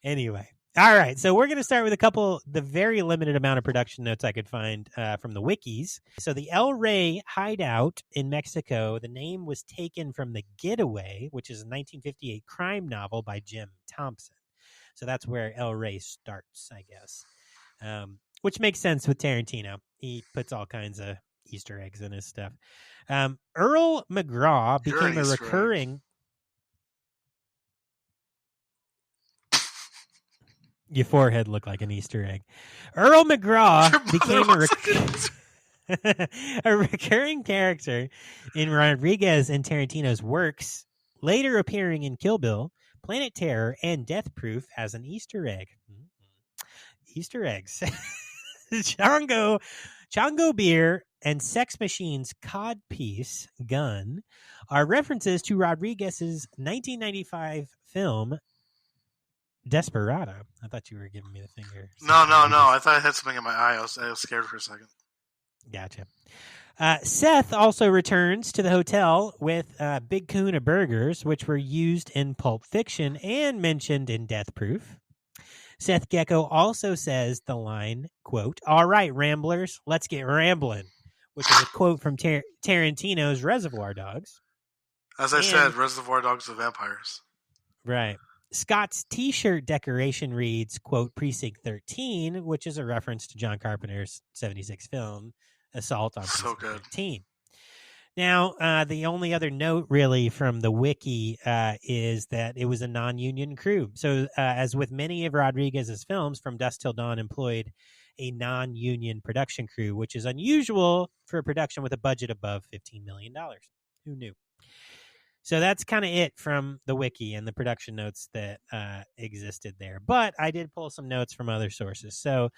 Anyway. All right. So we're going to start with the very limited amount of production notes I could find from the wikis. So the El Rey hideout in Mexico, the name was taken from The Getaway, which is a 1958 crime novel by Jim Thompson. So that's where El Rey starts, I guess. Which makes sense with Tarantino. He puts all kinds of Easter eggs in his stuff. Earl McGraw became a recurring. Your forehead looked like an Easter egg. Earl McGraw became a recurring character in Rodriguez and Tarantino's works, later appearing in Kill Bill, Planet Terror, and Death Proof as an Easter egg. Easter eggs. Chongo beer and Sex Machine's codpiece gun are references to Rodriguez's 1995 film Desperado. I thought you were giving me the finger. No. I thought I had something in my eye. I was scared for a second. Gotcha. Seth also returns to the hotel with Big Kahuna burgers, which were used in Pulp Fiction and mentioned in Death Proof. Seth Gecko also says the line, quote, "All right, Ramblers, let's get rambling," which is a quote from Tarantino's Reservoir Dogs. As I said, Reservoir Dogs are vampires. Right. Scott's T-shirt decoration reads, quote, "Precinct 13," which is a reference to John Carpenter's 1976 film, Assault on Precinct 13. Now, the only other note really from the wiki is that it was a non-union crew. So as with many of Rodriguez's films, From Dusk Till Dawn employed a non-union production crew, which is unusual for a production with a budget above $15 million. Who knew? So that's kind of it from the wiki and the production notes that existed there. But I did pull some notes from other sources. So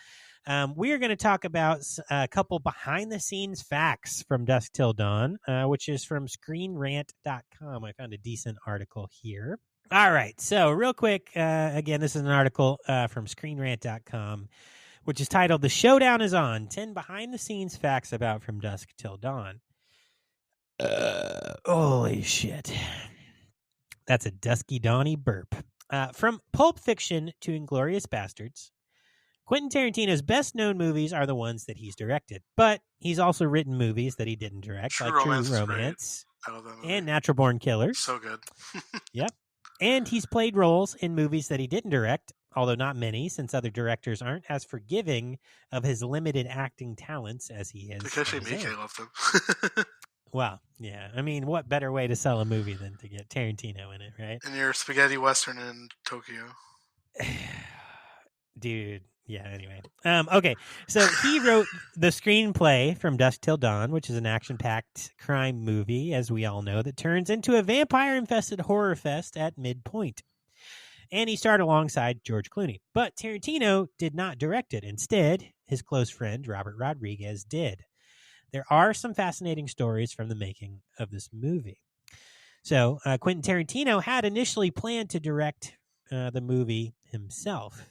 we are going to talk about a couple behind-the-scenes facts from Dusk Till Dawn, which is from ScreenRant.com. I found a decent article here. All right. So real quick, again, this is an article from ScreenRant.com, which is titled "The Showdown is On, 10 Behind-the-Scenes Facts About From Dusk Till Dawn." Holy shit. That's a dusky dawny burp. From Pulp Fiction to Inglourious Bastards, Quentin Tarantino's best-known movies are the ones that he's directed, but he's also written movies that he didn't direct, like True Romance and Natural Born Killers. So good. Yep. And he's played roles in movies that he didn't direct, although not many, since other directors aren't as forgiving of his limited acting talents as he is. Takashi Miike loved him. Well, yeah. I mean, what better way to sell a movie than to get Tarantino in it, right? And your spaghetti western in Tokyo. Dude, yeah, anyway. Okay, so he wrote the screenplay from Dusk Till Dawn, which is an action-packed crime movie, as we all know, that turns into a vampire-infested horror fest at midpoint. And he starred alongside George Clooney. But Tarantino did not direct it. Instead, his close friend, Robert Rodriguez, did. There are some fascinating stories from the making of this movie. So Quentin Tarantino had initially planned to direct the movie himself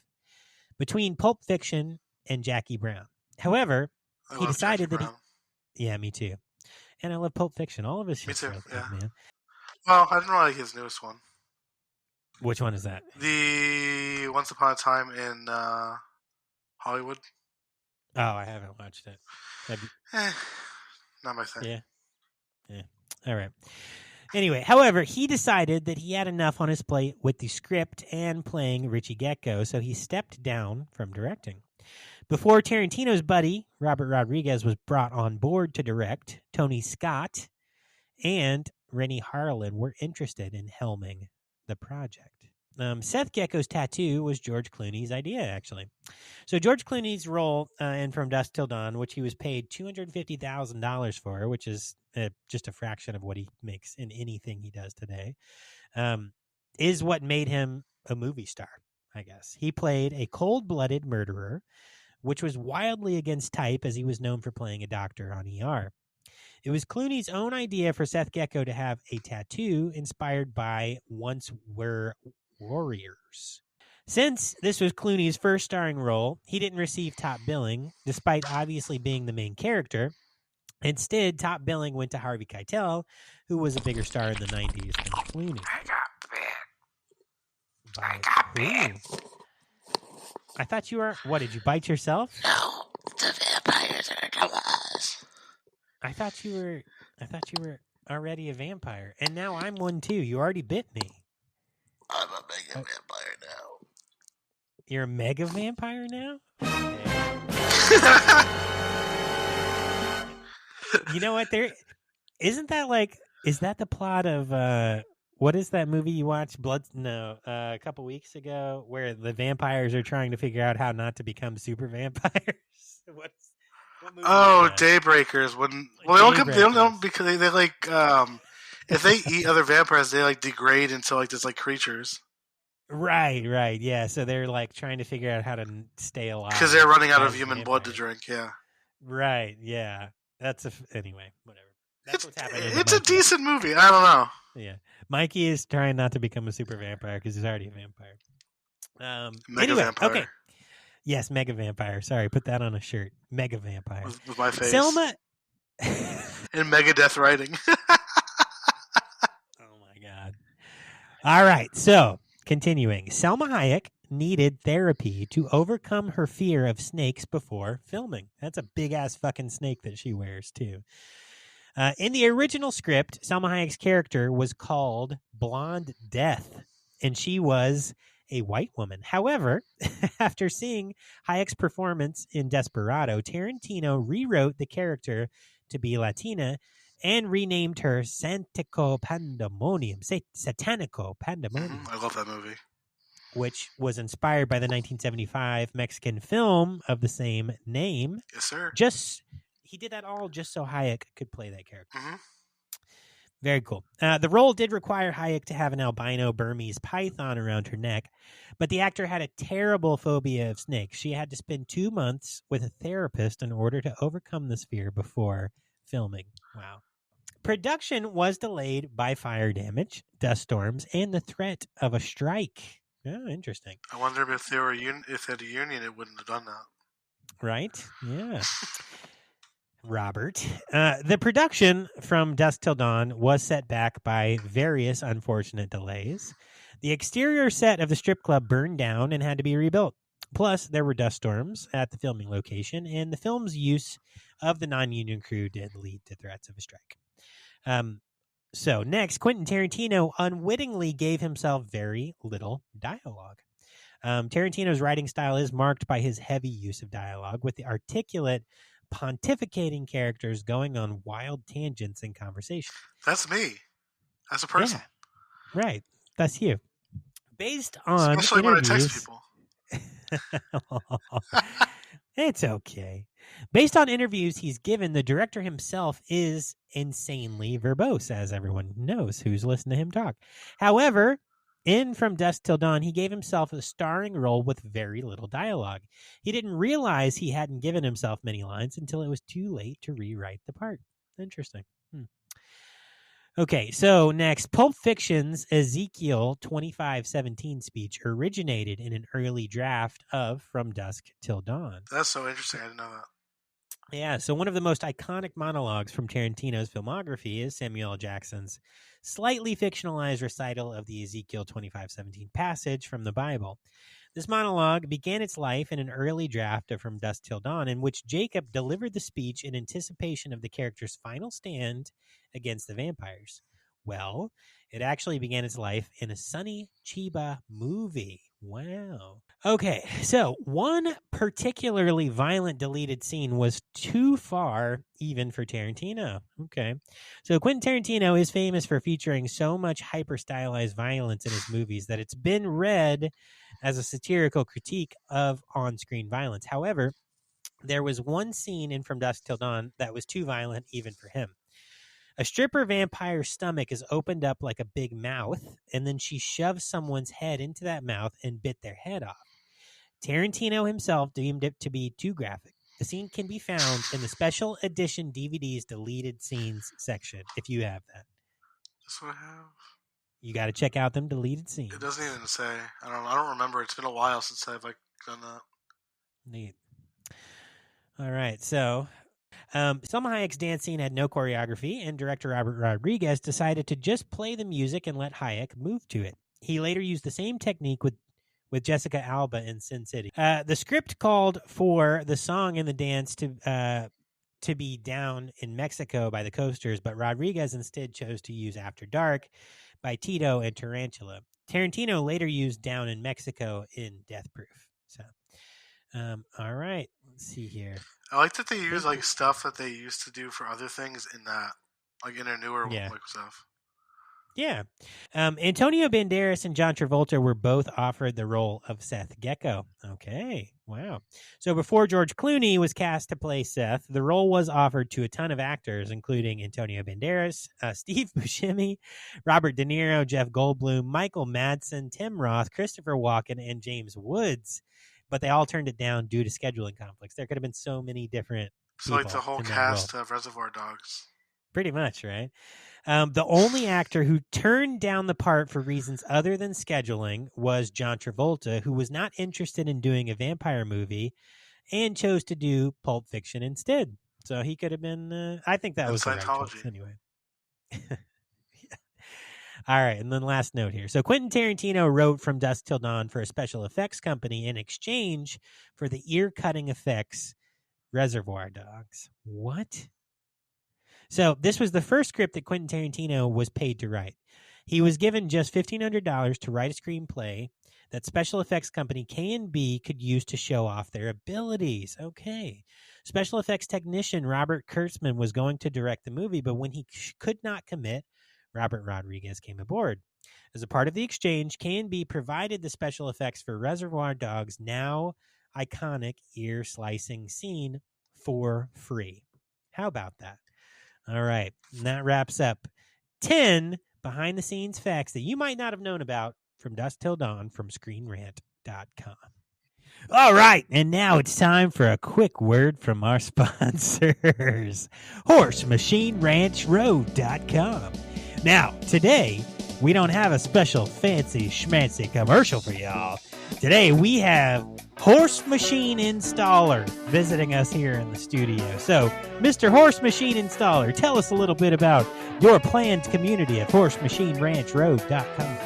between Pulp Fiction and Jackie Brown. However, he decided that yeah, me too. And I love Pulp Fiction. All of his shit's Me too, so good, man. Well, I don't really like his newest one. Which one is that? The Once Upon a Time in Hollywood. Oh, I haven't watched it. Not my thing. Yeah. All right. Anyway, however, he decided that he had enough on his plate with the script and playing Richie Gecko, so he stepped down from directing. Before Tarantino's buddy, Robert Rodriguez, was brought on board to direct, Tony Scott and Rennie Harlan were interested in helming the project. Seth Gecko's tattoo was George Clooney's idea, actually. So George Clooney's role in From Dusk Till Dawn, which he was paid $250,000 for, which is just a fraction of what he makes in anything he does today, is what made him a movie star, I guess. He played a cold-blooded murderer, which was wildly against type as he was known for playing a doctor on ER. It was Clooney's own idea for Seth Gecko to have a tattoo inspired by Once Were Warriors. Since this was Clooney's first starring role, he didn't receive top billing, despite obviously being the main character. Instead, top billing went to Harvey Keitel, who was a bigger star in the 90s than Clooney. I got bit. I thought you were... What, did you bite yourself? No, the vampires are the us. I thought you were already a vampire, and now I'm one too. You already bit me. I'm a mega vampire now. You're a mega vampire now? You know what? Isn't that like... Is that the plot of... what is that movie you watched? A couple weeks ago, where the vampires are trying to figure out how not to become super vampires. What movie Daybreakers. They don't because they like if they eat other vampires, they like degrade into like just like creatures. Right, yeah. So they're like trying to figure out how to stay alive because they're running out of human blood to drink. Yeah. Right. Yeah. Anyway. Whatever. That's what's happening. It's a decent movie. I don't know. Yeah, Mikey is trying not to become a super vampire because he's already a vampire. Mega vampire. Okay. Yes, mega vampire. Sorry, put that on a shirt. Mega vampire. With my face. In Megadeth writing. Oh my God. All right. So continuing, Selma Hayek needed therapy to overcome her fear of snakes before filming. That's a big ass fucking snake that she wears too. In the original script, Selma Hayek's character was called Blonde Death, and she was a white woman. However, after seeing Hayek's performance in Desperado, Tarantino rewrote the character to be Latina and renamed her Satanico Pandemonium, I love that movie. which was inspired by the 1975 Mexican film of the same name. Yes, sir. He did that all just so Hayek could play that character. Mm-hmm. Very cool. The role did require Hayek to have an albino Burmese python around her neck, but the actor had a terrible phobia of snakes. She had to spend 2 months with a therapist in order to overcome this fear before filming. Wow. Production was delayed by fire damage, dust storms, and the threat of a strike. Oh, interesting. I wonder if they had a union, it wouldn't have done that. Right? Yeah. Robert. The production from Dusk Till Dawn was set back by various unfortunate delays. The exterior set of the strip club burned down and had to be rebuilt. Plus, there were dust storms at the filming location, and the film's use of the non-union crew did lead to threats of a strike. So next, Quentin Tarantino unwittingly gave himself very little dialogue. Tarantino's writing style is marked by his heavy use of dialogue, with the articulate, pontificating characters going on wild tangents in conversation. That's me, as a person. Yeah, right. That's you. Based on especially interviews, when I text people. It's okay. Based on interviews he's given, the director himself is insanely verbose, as everyone knows who's listened to him talk. However, in From Dusk Till Dawn, he gave himself a starring role with very little dialogue. He didn't realize he hadn't given himself many lines until it was too late to rewrite the part. Interesting. Okay, so next, Pulp Fiction's Ezekiel 25:17 speech originated in an early draft of From Dusk Till Dawn. That's so interesting. I didn't know that. Yeah, so one of the most iconic monologues from Tarantino's filmography is Samuel L. Jackson's slightly fictionalized recital of the Ezekiel 25:17 passage from the Bible. This monologue began its life in an early draft of From Dusk Till Dawn, in which Jacob delivered the speech in anticipation of the character's final stand against the vampires. Well, it actually began its life in a Sonny Chiba movie. Wow. Okay, so one particularly violent deleted scene was too far even for Tarantino. Okay, so Quentin Tarantino is famous for featuring so much hyper-stylized violence in his movies that it's been read as a satirical critique of on-screen violence. However, there was one scene in From Dusk Till Dawn that was too violent even for him. A stripper vampire's stomach is opened up like a big mouth, and then she shoves someone's head into that mouth and bit their head off. Tarantino himself deemed it to be too graphic. The scene can be found in the special edition DVD's deleted scenes section, if you have that. That's what I have. You got to check out them deleted scenes. It doesn't even say. I don't remember. It's been a while since I've done that. Neat. All right, so Selma Hayek's dance scene had no choreography, and director Robert Rodriguez decided to just play the music and let Hayek move to it. He later used the same technique with Jessica Alba in Sin City. The script called for the song and the dance to be down in Mexico by the Coasters, but Rodriguez instead chose to use After Dark by Tito and Tarantula. Tarantino later used Down in Mexico in Death Proof. So, all right, let's see here. I like that they use stuff that they used to do for other things in that, in their newer stuff. Yeah. Antonio Banderas and John Travolta were both offered the role of Seth Gecko. Okay. Wow. So before George Clooney was cast to play Seth, the role was offered to a ton of actors, including Antonio Banderas, Steve Buscemi, Robert De Niro, Jeff Goldblum, Michael Madsen, Tim Roth, Christopher Walken, and James Woods. But they all turned it down due to scheduling conflicts. There could have been so many different people. So the whole cast of Reservoir Dogs. Pretty much, right? The only actor who turned down the part for reasons other than scheduling was John Travolta, who was not interested in doing a vampire movie and chose to do Pulp Fiction instead. So he could have been. I think that And was the right Scientology. choice anyway. All right, and then last note here. So Quentin Tarantino wrote From Dusk Till Dawn for a special effects company in exchange for the ear-cutting effects Reservoir Dogs. What? So this was the first script that Quentin Tarantino was paid to write. He was given just $1,500 to write a screenplay that special effects company K&B could use to show off their abilities. Okay. Special effects technician Robert Kurtzman was going to direct the movie, but when he could not commit, Robert Rodriguez came aboard. As a part of the exchange, K&B provided the special effects for Reservoir Dogs' now iconic ear-slicing scene for free. How about that? All right. And that wraps up 10 behind-the-scenes facts that you might not have known about from Dusk Till Dawn from ScreenRant.com. All right, and now it's time for a quick word from our sponsors, HorsemachineRanchRoad.com. Now, today, we don't have a special fancy schmancy commercial for y'all. Today, we have Horse Machine Installer visiting us here in the studio. So, Mr. Horse Machine Installer, tell us a little bit about your planned community at HorsemachineRanchRoad.com.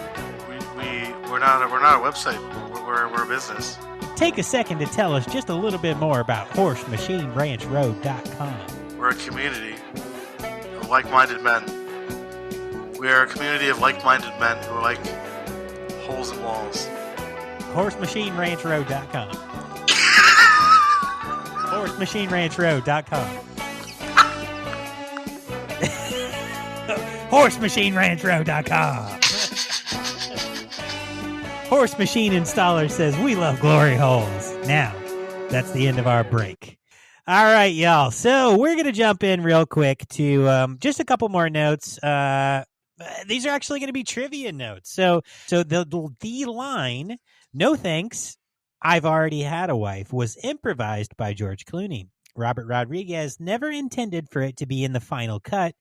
We're not a website. We're a business. Take a second to tell us just a little bit more about HorsemachineRanchRoad.com. We're a community of like-minded men. We are a community of like-minded men who like holes in walls. HorsemachineRanchRoad.com. HorsemachineRanchRoad.com. HorsemachineRanchRoad.com. Horse Machine Installer says, we love glory holes. Now, that's the end of our break. All right, y'all. So we're going to jump in real quick to just a couple more notes. These are actually going to be trivia notes. So the line, no thanks, I've already had a wife, was improvised by George Clooney. Robert Rodriguez never intended for it to be in the final cut,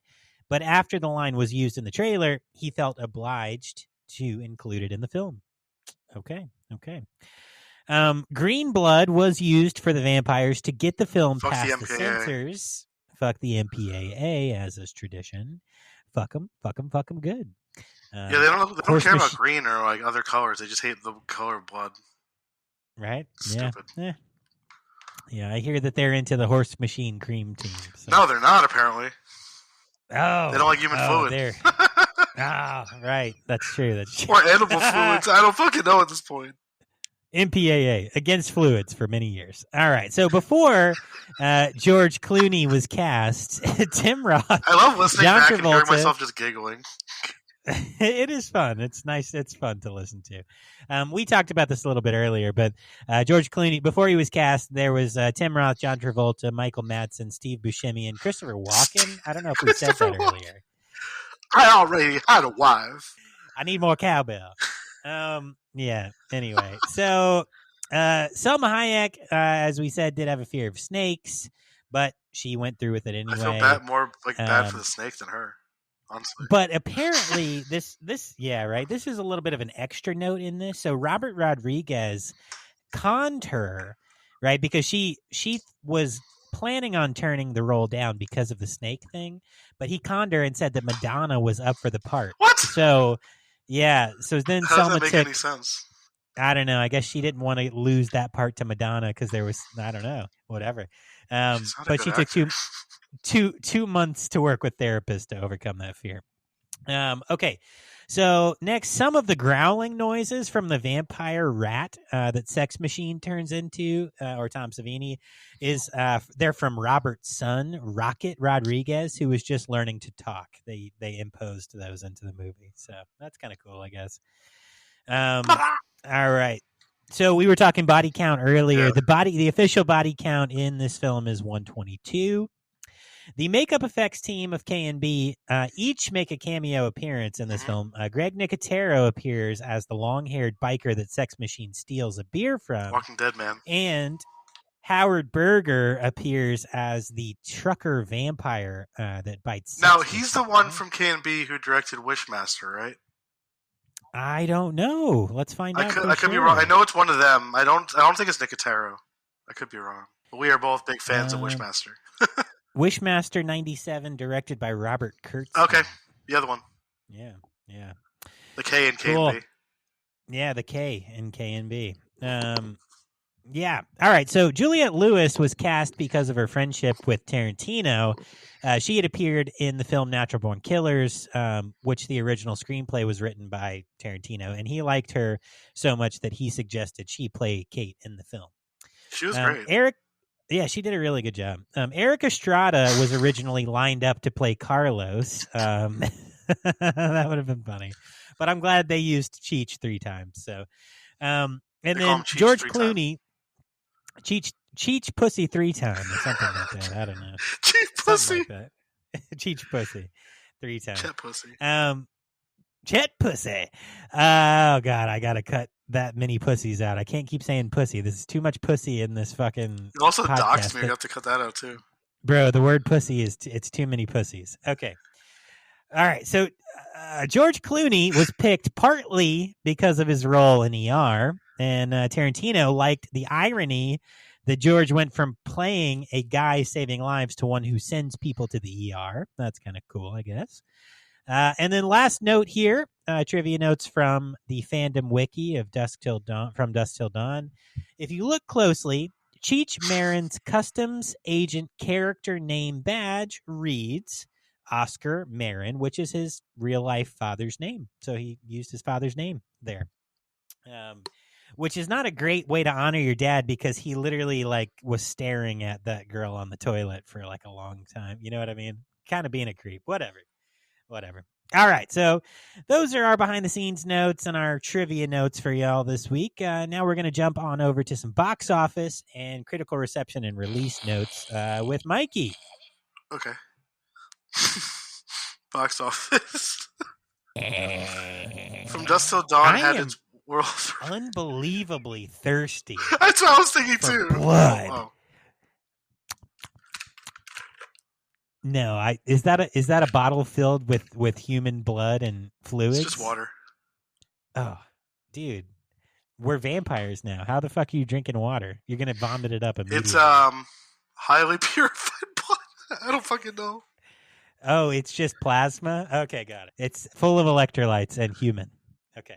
but after the line was used in the trailer, he felt obliged to include it in the film. Okay. Green blood was used for the vampires to get the film past the censors. Fuck the MPAA, as is tradition. Fuck them good. Yeah, they don't care about green or like other colors. They just hate the color of blood. Right? Stupid. Yeah, I hear that they're into the Horse Machine Cream team. So. No, they're not, apparently. Oh. They don't like human fluid. Right. That's true. Or animal fluids. I don't fucking know at this point. MPAA, against fluids for many years. All right. So before George Clooney was cast, Tim Roth, I love listening John back Travolta, and hearing myself just giggling. It is fun. It's nice. It's fun to listen to. We talked about this a little bit earlier, but George Clooney, before he was cast, there was Tim Roth, John Travolta, Michael Madsen, Steve Buscemi, and Christopher Walken. I don't know if we said that earlier. I already had a wife. I need more cowbell. Yeah. Anyway, so Selma Hayek, as we said, did have a fear of snakes, but she went through with it anyway. I feel more bad for the snake than her, honestly. But apparently, this is a little bit of an extra note in this. So Robert Rodriguez conned her, right, because she was planning on turning the role down because of the snake thing, but he conned her and said that Madonna was up for the part. What? So, yeah. So then How Selma does that make any sense? I don't know. I guess she didn't want to lose that part to Madonna because there was, I don't know, whatever. But she took two months to work with therapists to overcome that fear. Okay. So next, some of the growling noises from the vampire rat that Sex Machine turns into, or Tom Savini, is they're from Robert's son, Rocket Rodriguez, who was just learning to talk. They imposed those into the movie, so that's kind of cool, I guess. All right. So we were talking body count earlier. Yeah. The official body count in this film is 122. The makeup effects team of K&B each make a cameo appearance in this film. Greg Nicotero appears as the long-haired biker that Sex Machine steals a beer from. Walking Dead man. And Howard Berger appears as the trucker vampire that bites. Now, he's the one from K&B who directed Wishmaster, right? I don't know. Let's find out. I could be wrong. I know it's one of them. I don't think it's Nicotero. I could be wrong. But we are both big fans of Wishmaster. Wishmaster 97, directed by Robert Kurtzman. Okay, the other one. Yeah. The K and K Cool. and B. Yeah, the K in K and B. Yeah. All right. So Juliette Lewis was cast because of her friendship with Tarantino. She had appeared in the film Natural Born Killers, which the original screenplay was written by Tarantino, and he liked her so much that he suggested she play Kate in the film. She was great. Yeah, she did a really good job. Eric Estrada was originally lined up to play Carlos. That would have been funny, but I'm glad they used Cheech 3 times. So, and then George Clooney. Cheech Pussy 3 times or something like that. I don't know. Cheech Pussy. Like Cheech Pussy 3 times. Chet Pussy. Chet Pussy. Oh, God, I got to cut that many pussies out. I can't keep saying pussy. This is too much pussy in this fucking You also podcast. doxed me. You have to cut that out, too. Bro, the word pussy it's too many pussies. Okay. All right. So George Clooney was picked partly because of his role in ER. And Tarantino liked the irony that George went from playing a guy saving lives to one who sends people to the ER. That's kind of cool, I guess. And then last note here, trivia notes from the fandom wiki of Dusk Till Dawn, from Dusk Till Dawn. If you look closely, Cheech Marin's customs agent character name badge reads Oscar Marin, which is his real life father's name. So he used his father's name there. Which is not a great way to honor your dad because he literally was staring at that girl on the toilet for a long time. You know what I mean? Kind of being a creep. Whatever. All right. So those are our behind the scenes notes and our trivia notes for y'all this week. Now we're going to jump on over to some box office and critical reception and release notes with Mikey. Okay. Box office. From Dusk Till Dawn had its world. Unbelievably thirsty. That's what I was thinking for too. Blood. Oh. No, is that a bottle filled with human blood and fluids? It's just water. Oh, dude, we're vampires now. How the fuck are you drinking water? You're gonna vomit it up immediately. It's highly purified blood. I don't fucking know. Oh, it's just plasma? Okay, got it. It's full of electrolytes and human. Okay.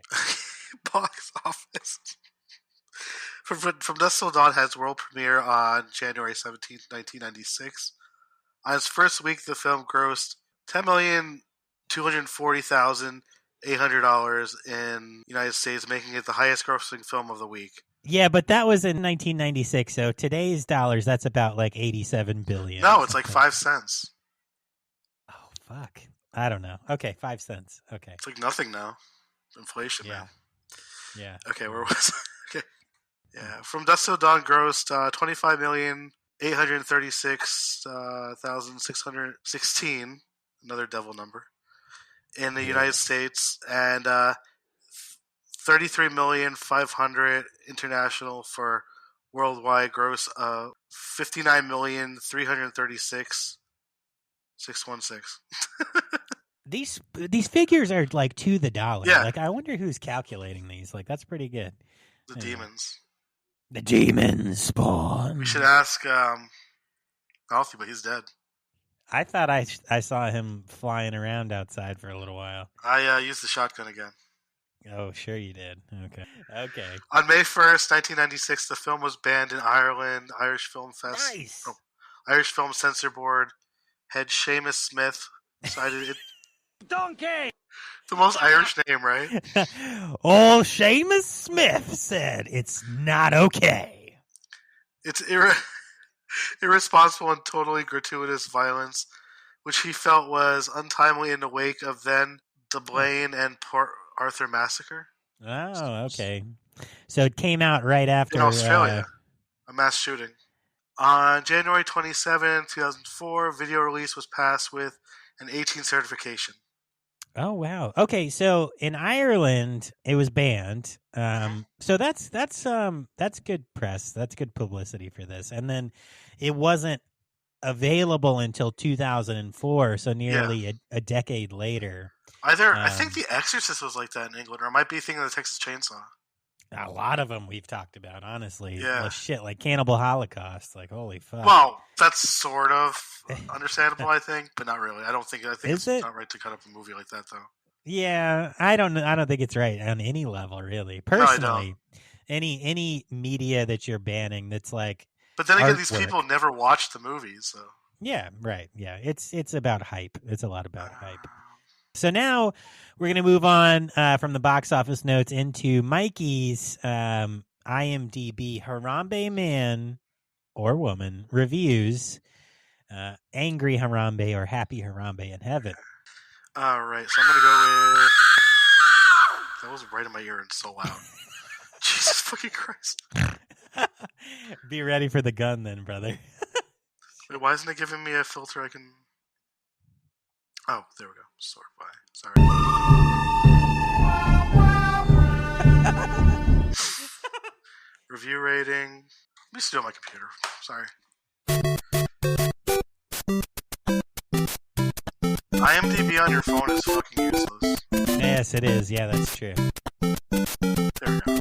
Box office. From Dusk Till Dawn had its world premiere on January 17th, 1996. On its first week, the film grossed $10,240,800 in the United States, making it the highest grossing film of the week. Yeah, but that was in 1996, so today's dollars, that's about $87 billion. No, it's 5 cents. Oh, fuck. I don't know. Okay, 5 cents. Okay. It's nothing now. Inflation, yeah. man. Yeah. Okay, where was I? Okay. Yeah, From Dusk Till Dawn grossed $25,836,616, another devil number, in the United States, and $33,500,000 international for worldwide gross of $59,336,616. These figures are to the dollar. Yeah. I wonder who's calculating these. That's pretty good. The demons. The demons spawn. We should ask Alfie, but he's dead. I thought I saw him flying around outside for a little while. I used the shotgun again. Oh, sure you did. Okay. On May 1st, 1996, the film was banned in Ireland. Irish Film Fest. Nice. Irish Film Censor Board head Seamus Smith cited it. Donkey! The most Irish name, right? Old Seamus Smith said it's not okay. It's irresponsible and totally gratuitous violence, which he felt was untimely in the wake of then the Blaine and Port Arthur massacre. Oh, okay. So it came out right after... In Australia. A mass shooting. On January 27, 2004, video release was passed with an 18 certification. Oh, wow. Okay, so in Ireland, it was banned. So that's good press. That's good publicity for this. And then it wasn't available until 2004, so nearly a decade later. I think The Exorcist was like that in England, or I might be thinking of the Texas Chainsaw. A lot of them we've talked about, honestly. Yeah. Well, shit, like Cannibal Holocaust. Like, holy fuck. Well, that's sort of understandable, I think, but not really. I think Is it's it? not right to cut up a movie like that, though. Yeah, I don't think it's right on any level, really. No, I Personally, don't. any media that you're banning that's like But then again, artwork. these people never watched the movies, so. Yeah, right. Yeah, it's about hype. It's a lot about hype. So now we're going to move on from the box office notes into Mikey's IMDb Harambe Man or Woman reviews. Angry Harambe or Happy Harambe in Heaven. All right, so I'm going to go with... That was right in my ear and so loud. Jesus fucking Christ. Be ready for the gun then, brother. Wait, why isn't it giving me a filter I can... Oh, there we go. Sorry. Review rating. Let me just do it on my computer. Sorry. IMDb on your phone is fucking useless. Yes, it is. Yeah, that's true. There we go.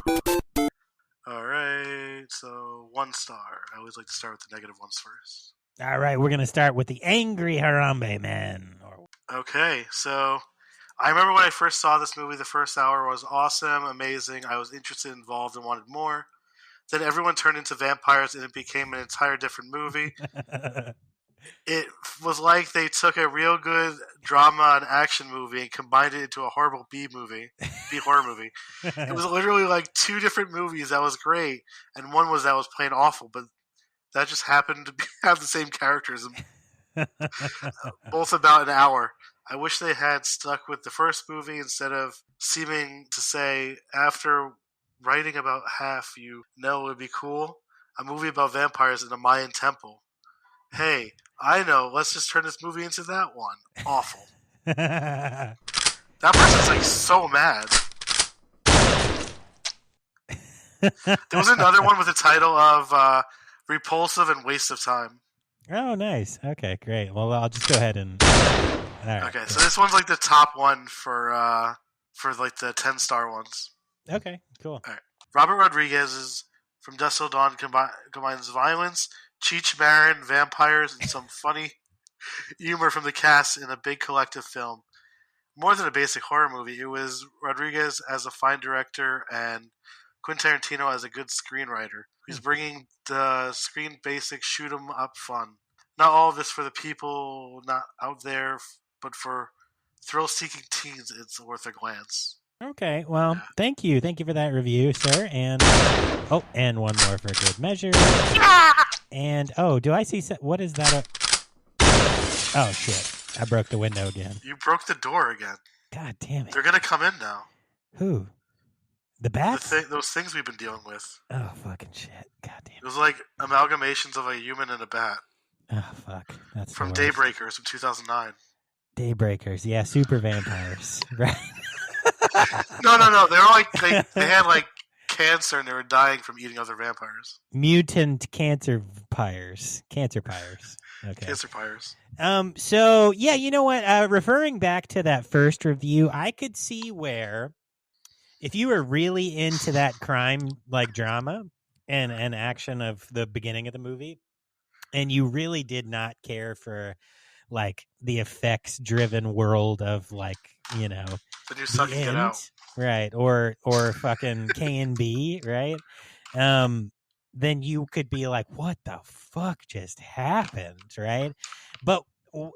Alright, so 1 star. I always like to start with the negative ones first. All right, we're going to start with the Angry Harambe Man. Okay, so I remember when I first saw this movie, the first hour was awesome, amazing. I was interested, involved, and wanted more. Then everyone turned into vampires and it became an entire different movie. It was like they took a real good drama and action movie and combined it into a horrible B horror movie. It was literally like 2 different movies that was great, and one was that was plain awful, but that just happened to have the same characters, both about an hour. I wish they had stuck with the first movie instead of seeming to say, after writing about half, it would be cool. A movie about vampires in a Mayan temple. Hey, I know, let's just turn this movie into that one. Awful. That person's like so mad. There was another one with the title of Repulsive and Waste of Time. Oh, nice. Okay, great. Well, I'll just go ahead and... All right, okay, so this one's like the top one for like the 10-star ones. Okay, cool. All right. Robert Rodriguez's from Dusk Till Dawn combines violence, Cheech Marin, vampires, and some funny humor from the cast in a big collective film. More than a basic horror movie, it was Rodriguez as a fine director and Quentin Tarantino as a good screenwriter. He's bringing the screen basic shoot 'em up fun. Not all of this for the people not out there, but for thrill-seeking teens, it's worth a glance. Okay, well, thank you. Thank you for that review, sir. And and one more for good measure. And, do I see... What is that? Oh, shit. I broke the window again. You broke the door again. God damn it. They're going to come in now. Who? The bats? Those things we've been dealing with. Oh, fucking shit. God damn it. It was like amalgamations of a human and a bat. Oh, fuck. That's from the worst. Daybreakers from 2009. Daybreakers. Yeah, super vampires. Right. No. They were like they had like cancer and they were dying from eating other vampires. Mutant cancer pyres. Okay. Cancer pyres. So yeah, you know what? Referring back to that first review, I could see where if you were really into that crime like drama and action of the beginning of the movie, and you really did not care for like the effects driven world of like, you know, then you're sucking it out. Right. Or fucking K&B, right? Then you could be like, what the fuck just happened, right? But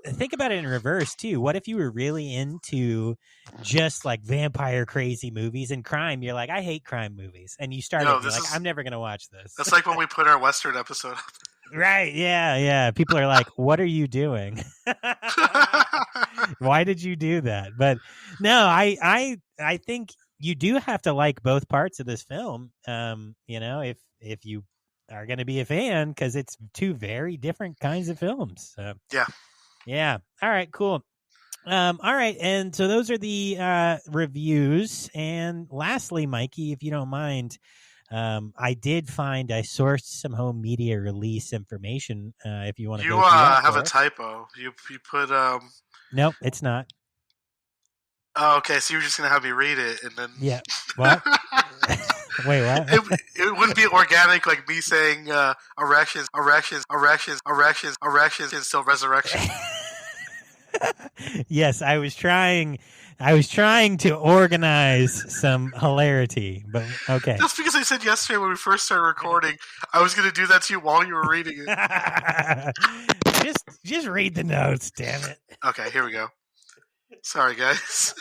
think about it in reverse too. What if you were really into just like vampire crazy movies and crime? You're like, I hate crime movies. And you started I'm never going to watch this. That's like when we put our Western episode up. Right. Yeah. People are like, what are you doing? Why did you do that? But no, I think you do have to like both parts of this film. You know, if you are going to be a fan, because it's 2 very different kinds of films. Yeah. All right, cool. All right. And so those are the reviews. And lastly, Mikey, if you don't mind, I sourced some home media release information. If you want to, you have a typo. You put Nope, it's not. Oh, okay. So you're just gonna have me read it, and then yeah. What? Wait, what? It wouldn't be organic like me saying erections, and still resurrection. Yes, I was trying to organize some hilarity, but okay. Just because I said yesterday when we first started recording, I was going to do that to you while you were reading it. just read the notes, damn it. Okay, here we go. Sorry, guys.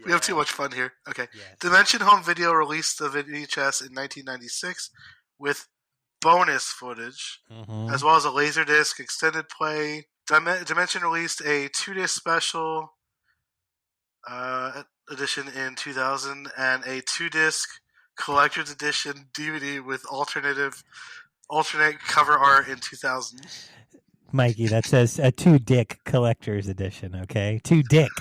We have too much fun here. Okay. Yes. Dimension Home Video released the VHS in 1996 with bonus footage, as well as a Laserdisc extended play. Dimension released a 2-disc special edition in 2000 and a 2-disc collector's edition DVD with alternate cover art in 2000. Mikey, that says a 2-dick collector's edition, okay? 2-dick.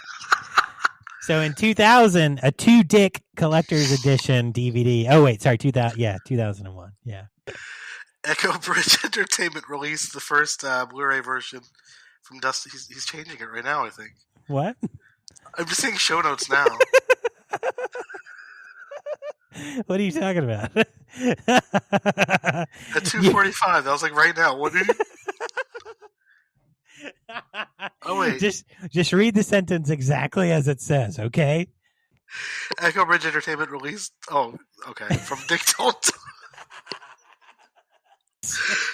So in 2000, a 2-dick collector's edition DVD. Oh, wait, sorry, 2001. Yeah. Echo Bridge Entertainment released the first Blu-ray version from Dust. He's changing it right now, I think. What? I'm just seeing show notes now. What are you talking about? At 2:45, that was like right now. What did you... Oh wait! Just read the sentence exactly as it says, okay? Echo Bridge Entertainment released. Oh, okay. From Dick Till Dawn.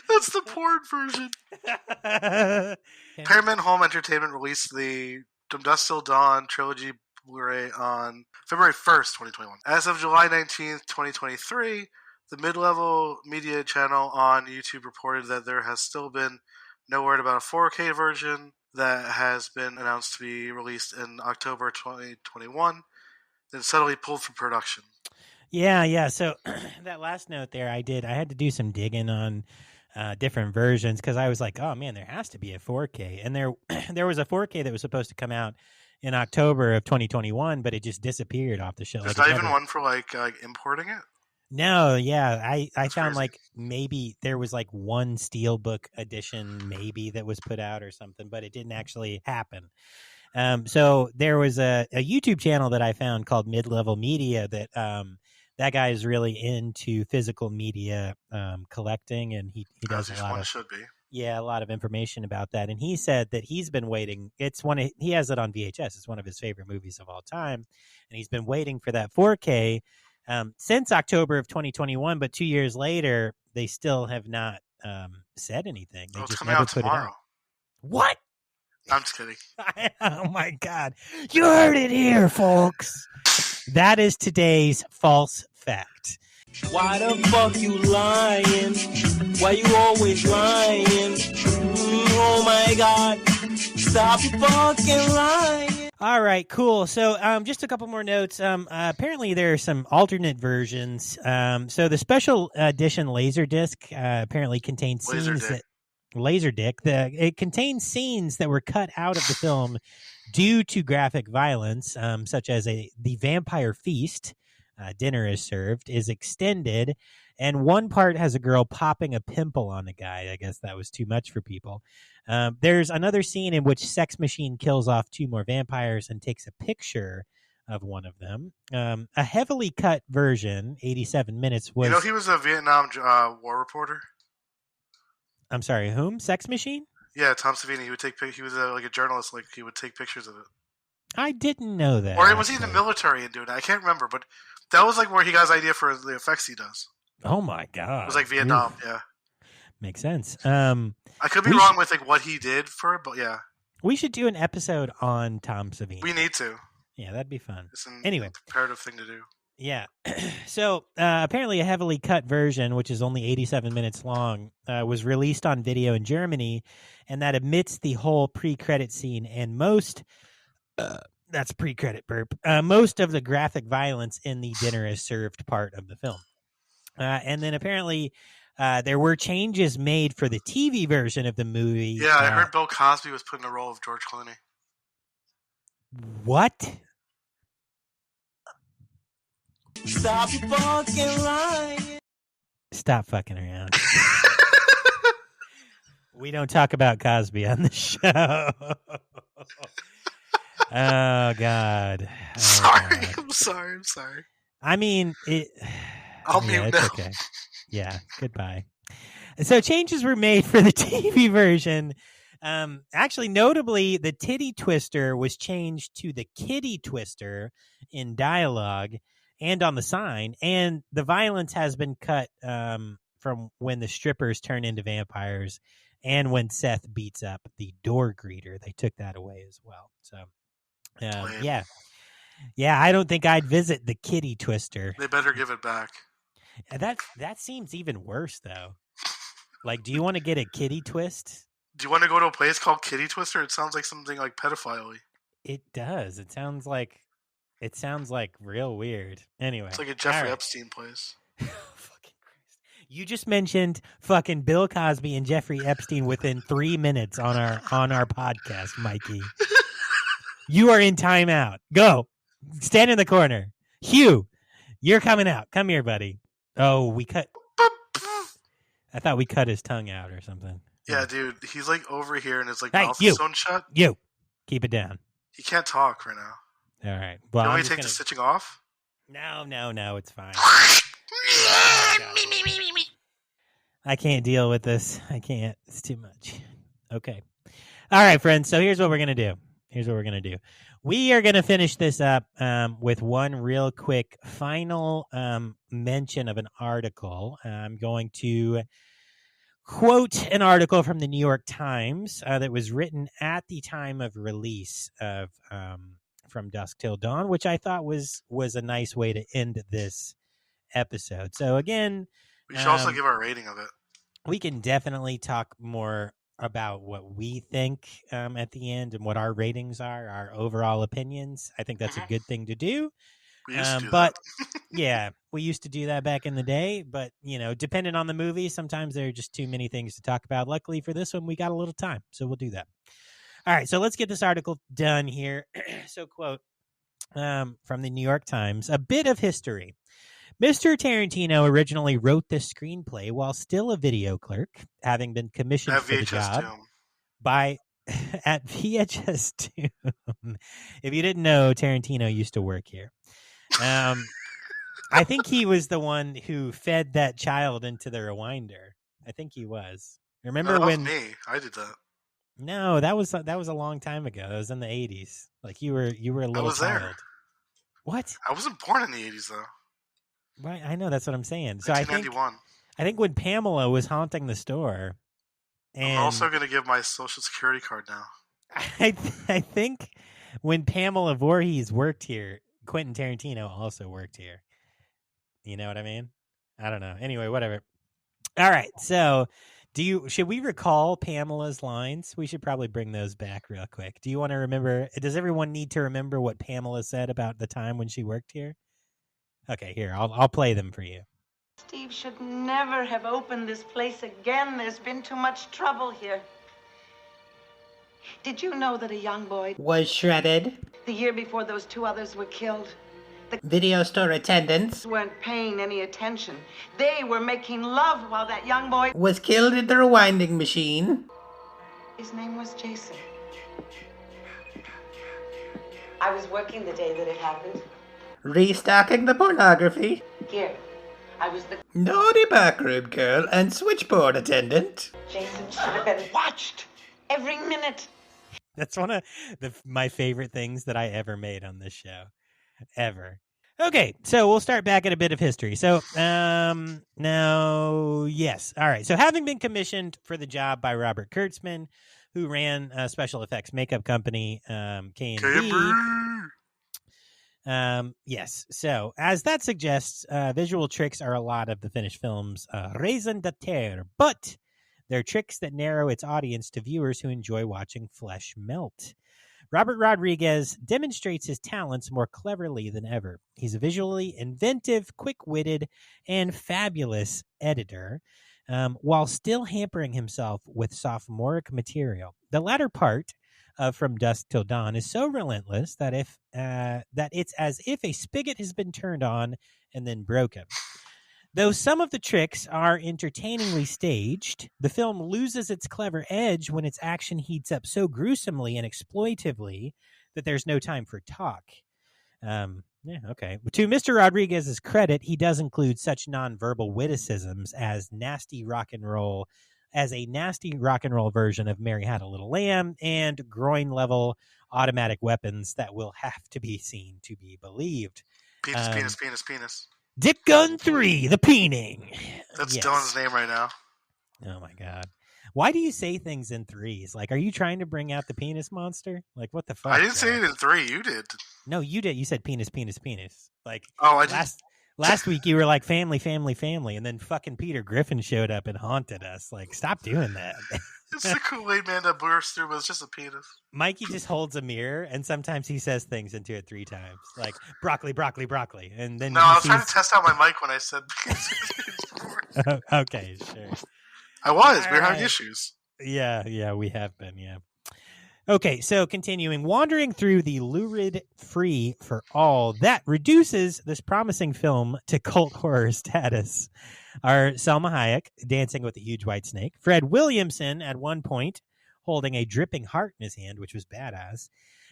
That's the porn version. Paramount Home Entertainment released the Dusk Till Dawn trilogy Blu-ray on February 1st, 2021. As of July 19th, 2023, the Mid-Level Media channel on YouTube reported that there has still been no word about a 4K version that has been announced to be released in October 2021, then suddenly pulled from production. Yeah. So that last note there, I had to do some digging on different versions because I was like, oh man, there has to be a 4K, and there was a 4K that was supposed to come out in October of 2021, but it just disappeared off the shelf. There's not even one for like importing it. No, yeah, I found crazy. Like maybe there was like one Steelbook edition maybe that was put out or something, but it didn't actually happen. So there was a YouTube channel that I found called Mid-Level Media that that guy is really into physical media collecting, and he does a lot of should be. Yeah, a lot of information about that. And he said that he's been waiting. He has it on VHS. It's one of his favorite movies of all time, and he's been waiting for that 4K. Since October of 2021, but 2 years later, they still have not said anything. They just never put tomorrow. It out. What? I'm just kidding. Oh my God. You heard it here, folks. That is today's false fact. Why the fuck you lying? Why you always lying? Oh my God. Stop fucking lying. All right, cool. So just a couple more notes. Apparently there are some alternate versions. So the special edition Laserdisc apparently contains scenes it contains scenes that were cut out of the film due to graphic violence, such as the vampire feast, dinner is served, is extended, and one part has a girl popping a pimple on a guy. I guess that was too much for people. There's another scene in which Sex Machine kills off 2 more vampires and takes a picture of one of them. A heavily cut version, 87 minutes, was... You know, he was a Vietnam war reporter. I'm sorry, whom? Sex Machine? Yeah, Tom Savini. He was like a journalist. Like he would take pictures of it. I didn't know that. Or was he in the military and doing it? I can't remember, but that was like where he got his idea for the effects he does. Oh my God! It was like Vietnam. Yeah, makes sense. I could be wrong with like what he did for it, but yeah, we should do an episode on Tom Savini. We need to. Yeah, that'd be fun. It's an anyway, imperative thing to do. Yeah. So apparently a heavily cut version, which is only 87 minutes long, was released on video in Germany, and that omits the whole pre-credit scene and most that's pre-credit burp. Most of the graphic violence in the dinner is served part of the film. And then apparently there were changes made for the TV version of the movie. Yeah, I heard Bill Cosby was put in the role of George Clooney. What? Stop fucking lying. Stop fucking around. We don't talk about Cosby on the show. Oh, God. Oh, sorry. God. I'm sorry. I mean, I'll yeah, mute it's now. okay. Yeah, goodbye. So changes were made for the TV version. Actually, notably, the Titty Twister was changed to the Kitty Twister in dialogue and on the sign, and the violence has been cut from when the strippers turn into vampires and when Seth beats up the door greeter. They took that away as well. So, Lame. yeah, I don't think I'd visit the Kitty Twister. They better give it back. That seems even worse, though. Like, do you want to get a kitty twist? Do you want to go to a place called Kitty Twister? It sounds like something like pedophile-y. It does. It sounds like real weird. Anyway, It's like a Jeffrey Epstein place. Fucking Christ! You just mentioned fucking Bill Cosby and Jeffrey Epstein within 3 minutes on our podcast, Mikey. You are in timeout. Go, stand in the corner. Hugh, you're coming out. Come here, buddy. Oh, we cut. I thought we cut his tongue out or something. Yeah, dude. He's like over here and his like Hey, mouth you. is sewn shut. You keep it down. He can't talk right now. All right. Well, You want I'm me just to take the stitching off? No, it's fine. I can't deal with this. I can't. It's too much. Okay. All right, friends. So here's what we're going to do. We are going to finish this up with one real quick final mention of an article. I'm going to quote an article from the New York Times that was written at the time of release of From Dusk Till Dawn, which I thought was a nice way to end this episode. So again, We should also give our rating of it. we can definitely talk more about what we think at the end and what our ratings are, our overall opinions. I think that's a good thing to do. We used to do But that. yeah, we used to do that back in the day. But, you know, depending on the movie, sometimes there are just too many things to talk about. Luckily for this one, we got a little time, so we'll do that. All right, so let's get this article done here. So, quote from the New York Times, a bit of history. Mr. Tarantino originally wrote this screenplay while still a video clerk, having been commissioned At for the VHS job Tomb. by at VHS Tomb. If you didn't know, Tarantino used to work here. I think he was the one who fed that child into the rewinder. I think he was. Remember No, that when? was me. I did that. No, that was a long time ago. That was in the 80s. Like you were a little was there. child. What? I wasn't born in the 80s, though. Right, I know, that's what I'm saying. So 1991. I think when Pamela was haunting the store, and I'm also going to give my social security card now. I think when Pamela Voorhees worked here, Quentin Tarantino also worked here. You know what I mean? I don't know. Anyway, whatever. All right. So, should we recall Pamela's lines? We should probably bring those back real quick. Do you want to remember? Does everyone need to remember what Pamela said about the time when she worked here? Okay, here, I'll play them for you. Steve should never have opened this place again. There's been too much trouble here. Did you know that a young boy Was shredded. the year before those two others were killed? The Video store attendants weren't paying any attention. They were making love while that young boy... was killed in the rewinding machine. His name was Jason. I was working the day that it happened. Restocking the pornography. Here, I was the... Naughty backroom girl and switchboard attendant. Jason should have been watched every minute. That's one of my favorite things that I ever made on this show. Ever. Okay, so we'll start back at a bit of history. So, now, yes. All right. So, having been commissioned for the job by Robert Kurtzman, who ran a special effects makeup company, K&B. Yes. So, as that suggests, visual tricks are a lot of the finished film's raison d'etre, but they're tricks that narrow its audience to viewers who enjoy watching flesh melt. Robert Rodriguez demonstrates his talents more cleverly than ever. He's a visually inventive, quick-witted, and fabulous editor, while still hampering himself with sophomoric material. The latter part of From Dusk Till Dawn is so relentless that it's as if a spigot has been turned on and then broken. Though some of the tricks are entertainingly staged, the film loses its clever edge when its action heats up so gruesomely and exploitively that there's no time for talk. Yeah, okay. To Mr. Rodriguez's credit, he does include such nonverbal witticisms as a nasty rock and roll version of Mary Had a Little Lamb and groin level automatic weapons that will have to be seen to be believed. Penis. Dick Gun 3, the peening. That's Dylan's name right now. Oh my God. Why do you say things in threes? Like, are you trying to bring out the penis monster? Like, what the fuck? I didn't say it in 3. You did. No, you did. You said penis. Like, last week you were like family, and then fucking Peter Griffin showed up and haunted us. Like, stop doing that. It's the Kool-Aid man that bursts through, but it's just a penis. Mikey just holds a mirror, and sometimes he says things into it 3 times, like broccoli, and then I was trying to test out my mic when I said penis. Okay, sure. I was. We're having issues. Yeah, we have been, yeah. Okay, so continuing, wandering through the lurid free for all, that reduces this promising film to cult horror status are Selma Hayek, dancing with a huge white snake, Fred Williamson, at one point, holding a dripping heart in his hand, which was badass,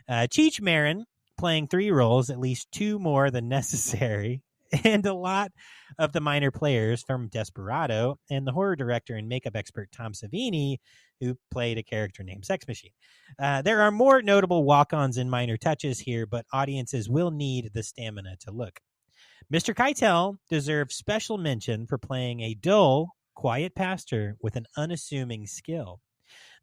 Cheech Marin, playing 3 roles, at least 2 more than necessary, and a lot of the minor players from Desperado, and the horror director and makeup expert Tom Savini, who played a character named Sex Machine. There are more notable walk-ons and minor touches here, but audiences will need the stamina to look. Mr. Keitel deserves special mention for playing a dull, quiet pastor with an unassuming skill.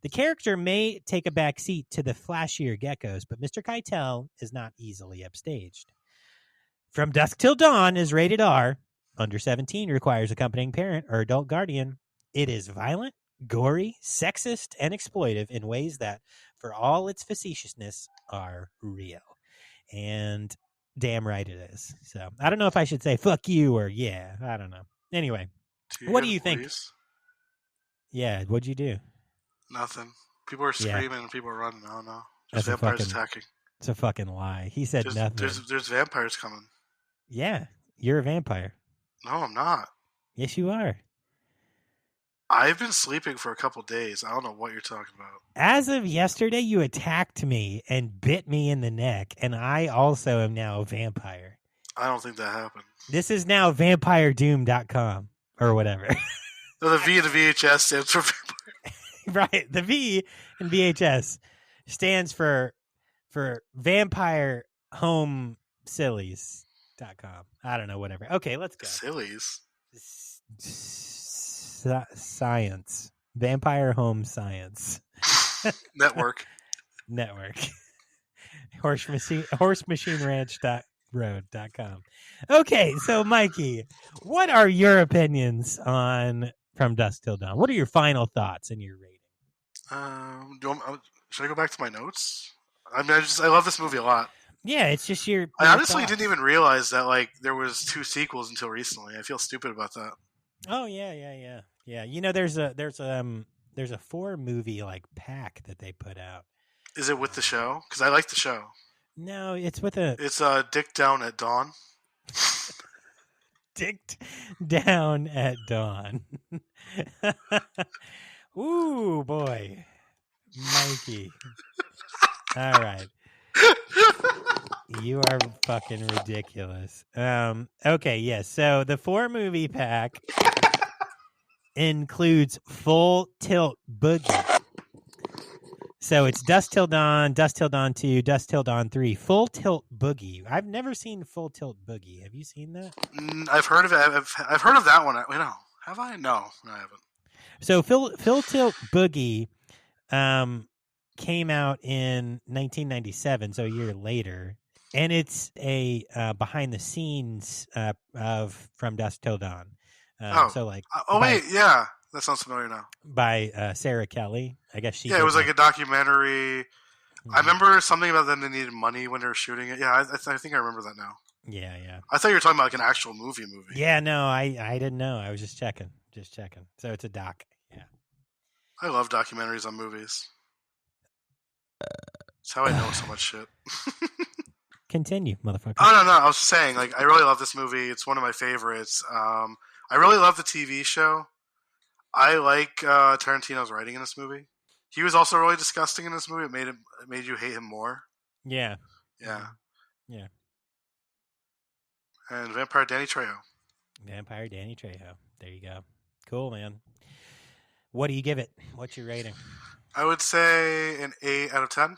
The character may take a back seat to the flashier geckos, but Mr. Keitel is not easily upstaged. From Dusk Till Dawn is rated R. Under 17 requires accompanying parent or adult guardian. It is violent, gory, sexist, and exploitive in ways that, for all its facetiousness, are real. And damn right it is. So I don't know if I should say fuck you or yeah. I don't know. Anyway, what do you think? Yeah, what'd you do? Nothing. People are screaming and people are running. I don't know. There's vampires attacking. It's a fucking lie. He said nothing. There's vampires coming. Yeah, you're a vampire. No, I'm not. Yes, you are. I've been sleeping for a couple days. I don't know what you're talking about. As of yesterday, you attacked me and bit me in the neck, and I also am now a vampire. I don't think that happened. This is now vampiredoom.com or whatever. No, the V in the VHS stands for vampire. Right. The V in VHS stands for Vampire Home Sillies.com. I don't know, whatever. Okay, let's go. Sillies? Science. Vampire Home Science. Network. Horsemachineranch.road.com. Okay, so Mikey, what are your opinions on From Dusk Till Dawn? What are your final thoughts and your rating? Should I go back to my notes? I mean, I love this movie a lot. Yeah, it's just your I honestly didn't even realize that there was 2 sequels until recently. I feel stupid about that. Oh yeah. You know, there's a 4-movie pack that they put out. Is it with the show? Because I like the show. No, it's with a. It's Dick Down at Dawn. Dick Down at Dawn. Ooh boy, Mikey. All right. You are fucking ridiculous. Okay, yes. So the 4-movie pack includes Full Tilt Boogie. So it's Dusk Till Dawn, Dusk Till Dawn 2, Dusk Till Dawn 3, Full Tilt Boogie. I've never seen Full Tilt Boogie. Have you seen that? I've heard of it. I've heard of that one. Have I? No, I haven't. So Full Tilt Boogie came out in 1997, so a year later, and it's a behind the scenes of From Dusk Till Dawn. Wait, yeah, that sounds familiar now. By Sarah Kelly, I guess she. Yeah, it was like a documentary. Mm-hmm. I remember something about them. They needed money when they were shooting it. Yeah, I think I remember that now. Yeah. I thought you were talking about an actual movie. Yeah, no, I didn't know. I was just checking. So it's a doc. Yeah. I love documentaries on movies. That's how I know so much shit. Continue, motherfucker. Oh, no. I was just saying, I really love this movie. It's one of my favorites. I really love the TV show. I like Tarantino's writing in this movie. He was also really disgusting in this movie. It made you hate him more. Yeah. Yeah. Yeah. And Vampire Danny Trejo. Vampire Danny Trejo. There you go. Cool, man. What do you give it? What's your rating? I would say an 8 out of 10.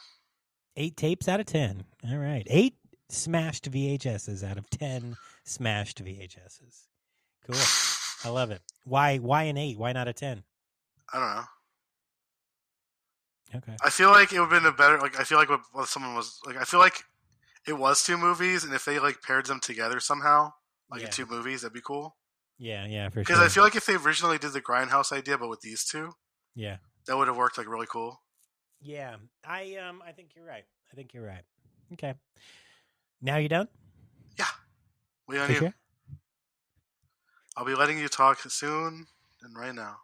8 tapes out of 10. All right. 8 smashed VHSs out of 10 smashed VHSs. Cool. I love it. Why an 8? Why not a 10? I don't know. Okay. I feel like it would have been a better, like, I feel like what someone was, like, I feel like it was 2 movies, and if they, like, paired them together somehow, like, in 2 movies, that'd be cool. Yeah, for sure. Because I feel like if they originally did the Grindhouse idea, but with these 2, yeah, that would have worked, like, really cool. Yeah, I think you're right. Okay. Now you done? Yeah. We on For you. sure? I'll be letting you talk soon and right now.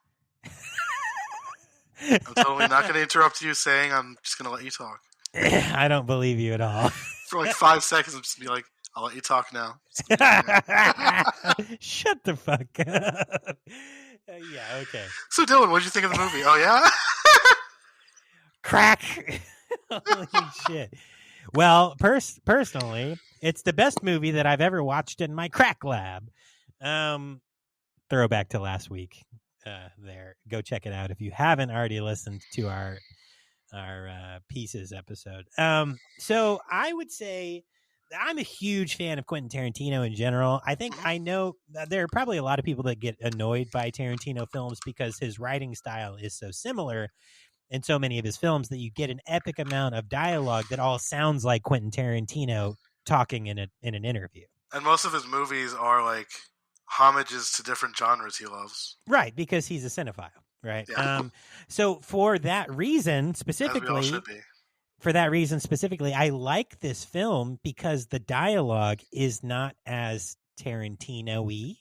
I'm totally not going to interrupt you saying I'm just going to let you talk. I don't believe you at all. For like 5 seconds, I'm just going to be like, I'll let you talk now. Shut the fuck up. Yeah, okay. So, Dylan, what did you think of the movie? Oh, yeah? Crack. Holy shit. Well, personally, it's the best movie that I've ever watched in my crack lab. Throwback to last week. There, go check it out if you haven't already listened to our Pieces episode. So I would say I'm a huge fan of Quentin Tarantino in general. I know there are probably a lot of people that get annoyed by Tarantino films because his writing style is so similar in so many of his films that you get an epic amount of dialogue that all sounds like Quentin Tarantino talking in an interview. And most of his movies are like homages to different genres he loves. Right, because he's a cinephile, right? Yeah. So for that reason specifically, I like this film because the dialogue is not as Tarantino-y.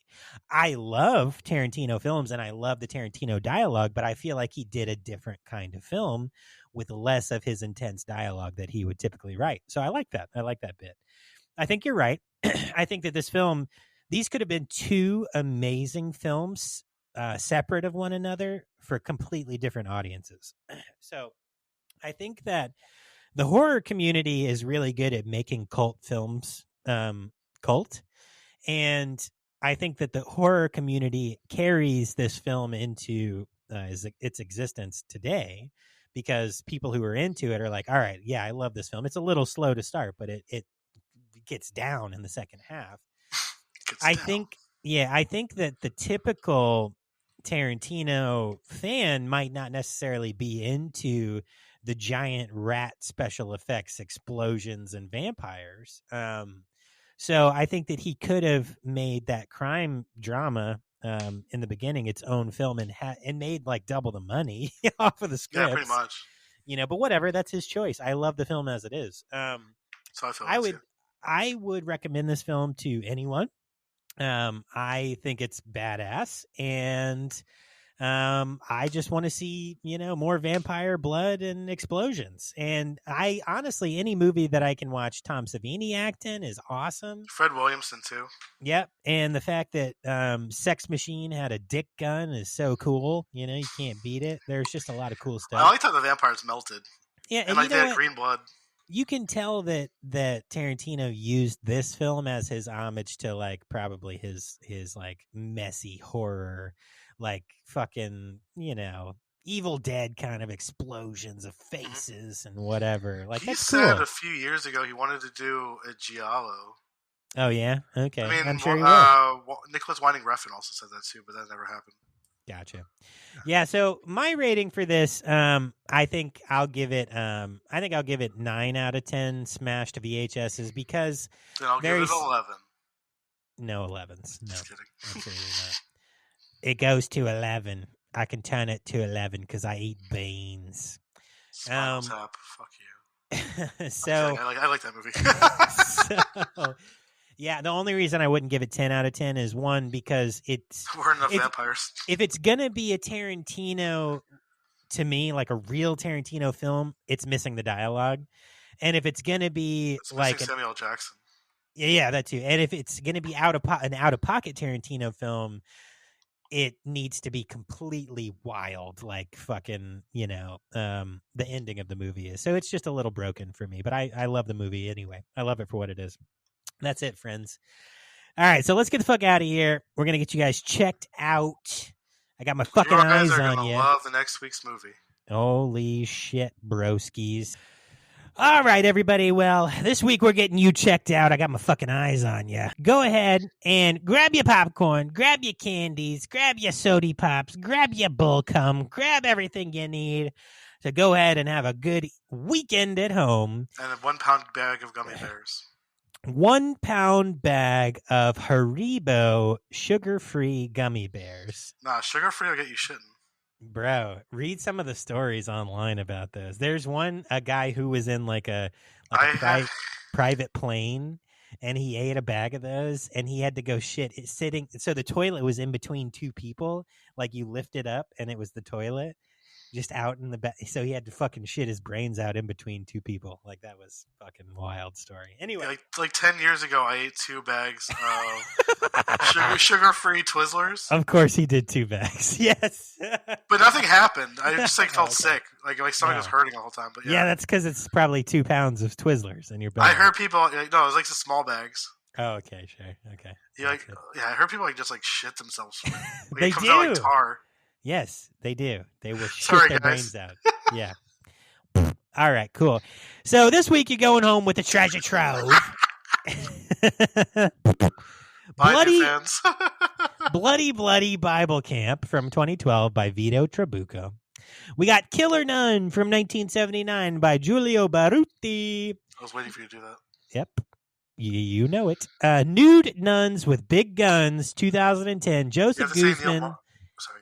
I love Tarantino films and I love the Tarantino dialogue, but I feel like he did a different kind of film with less of his intense dialogue that he would typically write. So I like that. I like that bit. I think you're right. I think that this film, these could have been 2 amazing films separate of one another for completely different audiences. So I think that the horror community is really good at making cult films cult. And I think that the horror community carries this film into its existence today because people who are into it are like, all right, yeah, I love this film. It's a little slow to start, but it gets down in the second half. I think that the typical Tarantino fan might not necessarily be into the giant rat special effects, explosions, and vampires. So I think that he could have made that crime drama in the beginning its own film and made like double the money off of the script. Yeah, pretty much. But whatever, that's his choice. I love the film as it is. So I would recommend this film to anyone. I think it's badass, and I just want to see, more vampire blood and explosions. And I honestly, any movie that I can watch Tom Savini act in is awesome. Fred Williamson too. Yep. And the fact that Sex Machine had a dick gun is so cool. You can't beat it. There's just a lot of cool stuff. I liked how the vampires melted. Yeah, and like they had green blood. You can tell that Tarantino used this film as his homage to like probably his like messy horror, like fucking, Evil Dead kind of explosions of faces and whatever. Like he that's said cool. a few years ago he wanted to do a giallo. Oh yeah, okay. I mean, I'm sure he will. Nicholas Winding Refn also said that too, but that never happened. Gotcha. Yeah, so my rating for this, I think I'll give it 9 out of 10 smashed VHSs because then I'll give it 11. No 11s. No. Just kidding. Absolutely not. It goes to 11. I can turn it to 11 because I eat beans. Spinal Tap. Fuck you. So I like that movie. So, yeah, the only reason I wouldn't give it 10 out of 10 is one, because we're enough vampires. If it's going to be a Tarantino, to me, like a real Tarantino film, it's missing the dialogue. And if it's going to be like Samuel Jackson. Yeah, that too. And if it's going to be an out-of-pocket Tarantino film, it needs to be completely wild, like fucking, the ending of the movie is. So it's just a little broken for me. But I love the movie anyway. I love it for what it is. That's it, friends. All right, so let's get the fuck out of here. We're going to get you guys checked out. I got my fucking You guys eyes are on gonna you. love the next week's movie. Holy shit, broskies. All right, everybody. Well, this week we're getting you checked out. I got my fucking eyes on you. Go ahead and grab your popcorn, grab your candies, grab your sody pops, grab your bull cum, grab everything you need to go ahead and have a good weekend at home. And a 1 pound bag of gummy bears. 1 pound bag of Haribo sugar-free gummy bears. Nah, sugar-free will get you shitting. Bro, read some of the stories online about those. There's a guy who was in like a private plane, and he ate a bag of those, and he had to go shit. It's sitting, so the toilet was in between two people. Like you lift it up, and it was the toilet just out in the back. So he had to fucking shit his brains out in between two people. Like that was fucking wild story. Anyway, like 10 years ago, I ate 2 bags of sugar-free Twizzlers. Of course, he did 2 bags. Yes, but nothing happened. I just felt sick. Like my stomach was hurting the whole time. But yeah, that's because it's probably 2 pounds of Twizzlers in your belly. I heard people. No, it was like the small bags. Oh, okay, sure, okay. Yeah, I heard people just shit themselves. Like, they it comes do. Out like tar. Yes, they do. They will shit Sorry, their guys. brains out. Yeah. All right, cool. So this week you're going home with a treasure trove. Bloody Bible Camp from 2012 by Vito Trabucco. We got Killer Nun from 1979 by Giulio Baruti. I was waiting for you to do that. Yep. You know it. Nude Nuns with Big Guns, 2010. Joseph Guzman.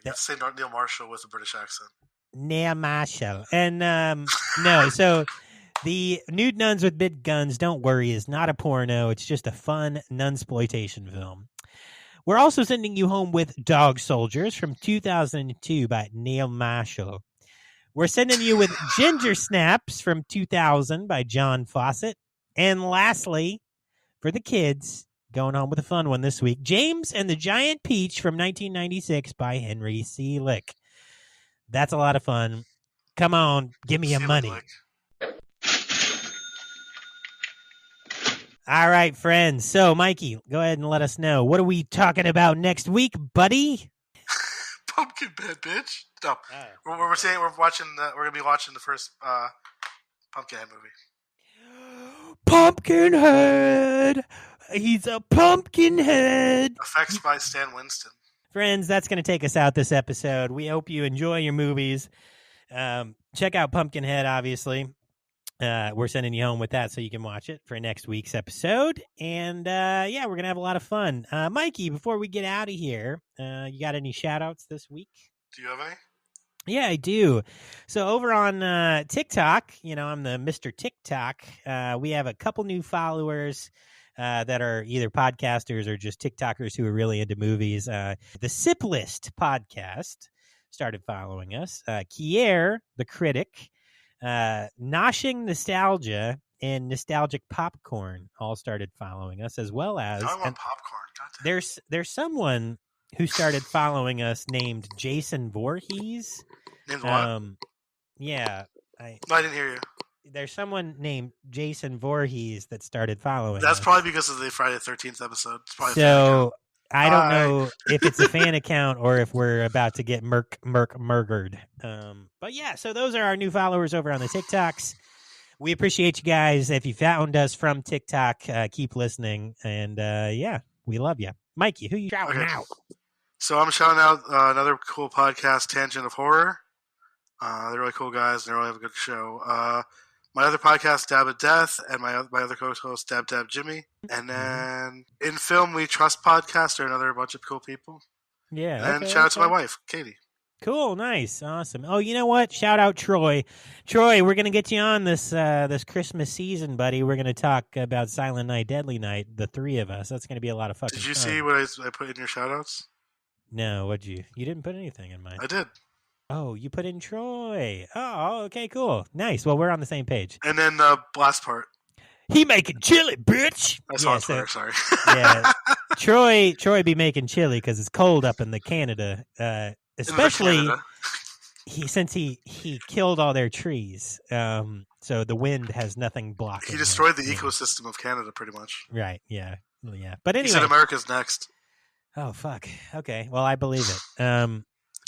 You have to say Neil Marshall with a British accent. Neil Marshall. And no, so the Nude Nuns with Big Guns, don't worry, is not a porno. It's just a fun nunsploitation film. We're also sending you home with Dog Soldiers from 2002 by Neil Marshall. We're sending you with Ginger Snaps from 2000 by John Fawcett. And lastly, for the kids, going home with a fun one this week, James and the Giant Peach from 1996 by Henry Selick. That's a lot of fun. Come on, give me your money. All right, friends. So, Mikey, go ahead and let us know. What are we talking about next week, buddy? Pumpkinhead, bitch. No, we're gonna be watching the first Pumpkinhead movie. Pumpkinhead. He's a pumpkinhead. Effects by Stan Winston. Friends, that's going to take us out this episode. We hope you enjoy your movies. Check out Pumpkinhead, obviously. We're sending you home with that so you can watch it for next week's episode. And, we're going to have a lot of fun. Mikey, before we get out of here, you got any shout-outs this week? Do you have any? Yeah, I do. So over on TikTok, I'm the Mr. TikTok. We have a couple new followers that are either podcasters or just TikTokers who are really into movies. The Sip List podcast started following us. Kier, the critic, Noshing Nostalgia, and Nostalgic Popcorn all started following us, as well as I want popcorn. There's someone who started following us named Jason Voorhees. Named what? Yeah. I didn't hear you. There's someone named Jason Voorhees that started following That's us. Probably because of the Friday the 13th episode. It's probably so I don't know if it's a fan account or if we're about to get murdered. But yeah, so those are our new followers over on the TikToks. We appreciate you guys. If you found us from TikTok, keep listening. And we love you. Mikey, who you shouting out? So I'm shouting out another cool podcast, Tangent of Horror. They're really cool guys, and they really have a good show. My other podcast, Dab at Death, and my other co-host, Dab Jimmy. And then In Film We Trust podcast are another bunch of cool people. Yeah. And shout out to my wife, Katie. Cool, nice, awesome. Oh, you know what? Shout out Troy. Troy, we're gonna get you on this Christmas season, buddy. We're gonna talk about Silent Night, Deadly Night, the three of us. That's gonna be a lot of fucking fun. Did you see what I put in your shout outs? No, what'd you? You didn't put anything in mine. I did. Oh, you put in Troy. Oh, okay, cool. Nice. Well, we're on the same page. And then the last part. He making chili, bitch. That's on Twitter, sorry. Yeah, Troy be making chili because it's cold up in the Canada. Especially since he killed all their trees. So the wind has nothing blocking. He destroyed the ecosystem of Canada pretty much. Right, yeah. Yeah. But He anyway. said America's next. Oh, fuck. Okay. Well, I believe it. All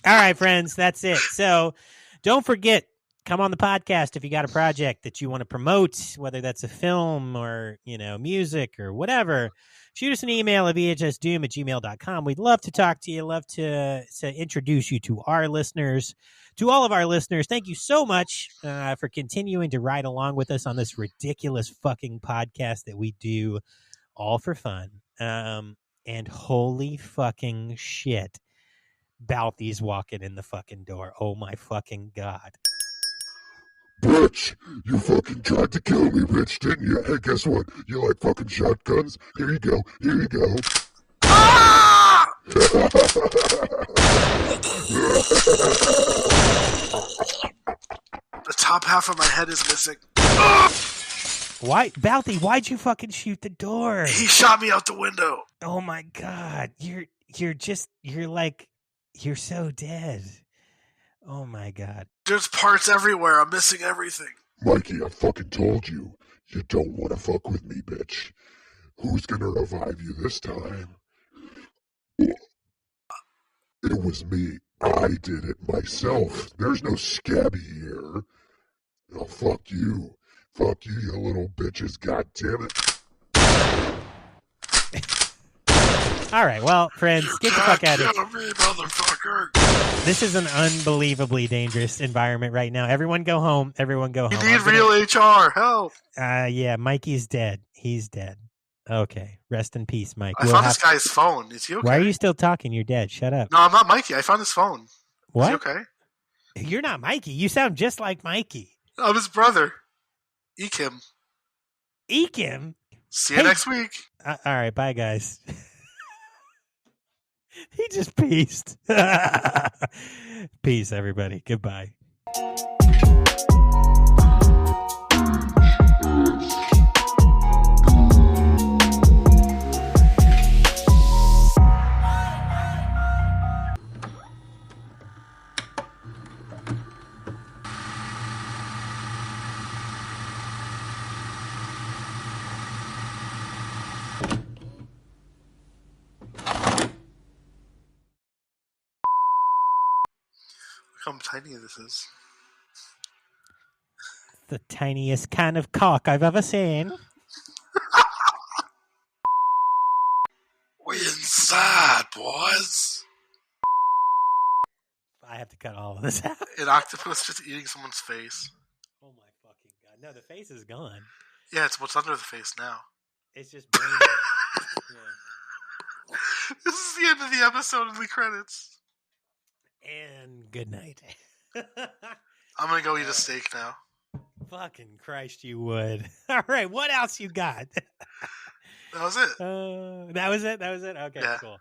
right, friends. That's it. So don't forget, come on the podcast if you got a project that you want to promote, whether that's a film or, music or whatever. Shoot us an email at vhsdoom@gmail.com. We'd love to talk to you. Love to introduce you to our listeners. To all of our listeners, thank you so much for continuing to ride along with us on this ridiculous fucking podcast that we do all for fun. And holy fucking shit, Balthy's walking in the fucking door. Oh my fucking God. Bitch, you fucking tried to kill me, bitch, didn't you? Hey, guess what? You like fucking shotguns? Here you go. Here you go. Ah! The top half of my head is missing. Why, Balthy, why'd you fucking shoot the door? He shot me out the window. Oh my God. You're so dead. Oh my God. There's parts everywhere. I'm missing everything. Mikey, I fucking told you. You don't want to fuck with me, bitch. Who's gonna revive you this time? It was me. I did it myself. There's no Scabby here. Oh, fuck you. Fuck you, you little bitches. God damn it. All right, well, friends, get the fuck out of here. Me, motherfucker. This is an unbelievably dangerous environment right now. Everyone go home. Everyone go home. You need real HR. Help. Yeah, Mikey's dead. He's dead. Okay. Rest in peace, Mike. I found this guy's phone. Is he okay? Why are you still talking? You're dead. Shut up. No, I'm not Mikey. I found his phone. What? Is he okay? You're not Mikey. You sound just like Mikey. I'm his brother. Ekim. Ekim? See you next week. All right. Bye, guys. He just peaced. Peace, everybody. Goodbye. Look how tiny this is. The tiniest kind of cock I've ever seen. We inside, boys. I have to cut all of this out. An octopus just eating someone's face. Oh my fucking God. No, the face is gone. Yeah, it's what's under the face now. It's just brain. Yeah. This is the end of the episode in the credits. And good night. I'm going to go eat a steak now. Fucking Christ, you would. All right, what else you got? That was it. That was it? Okay, yeah. Cool.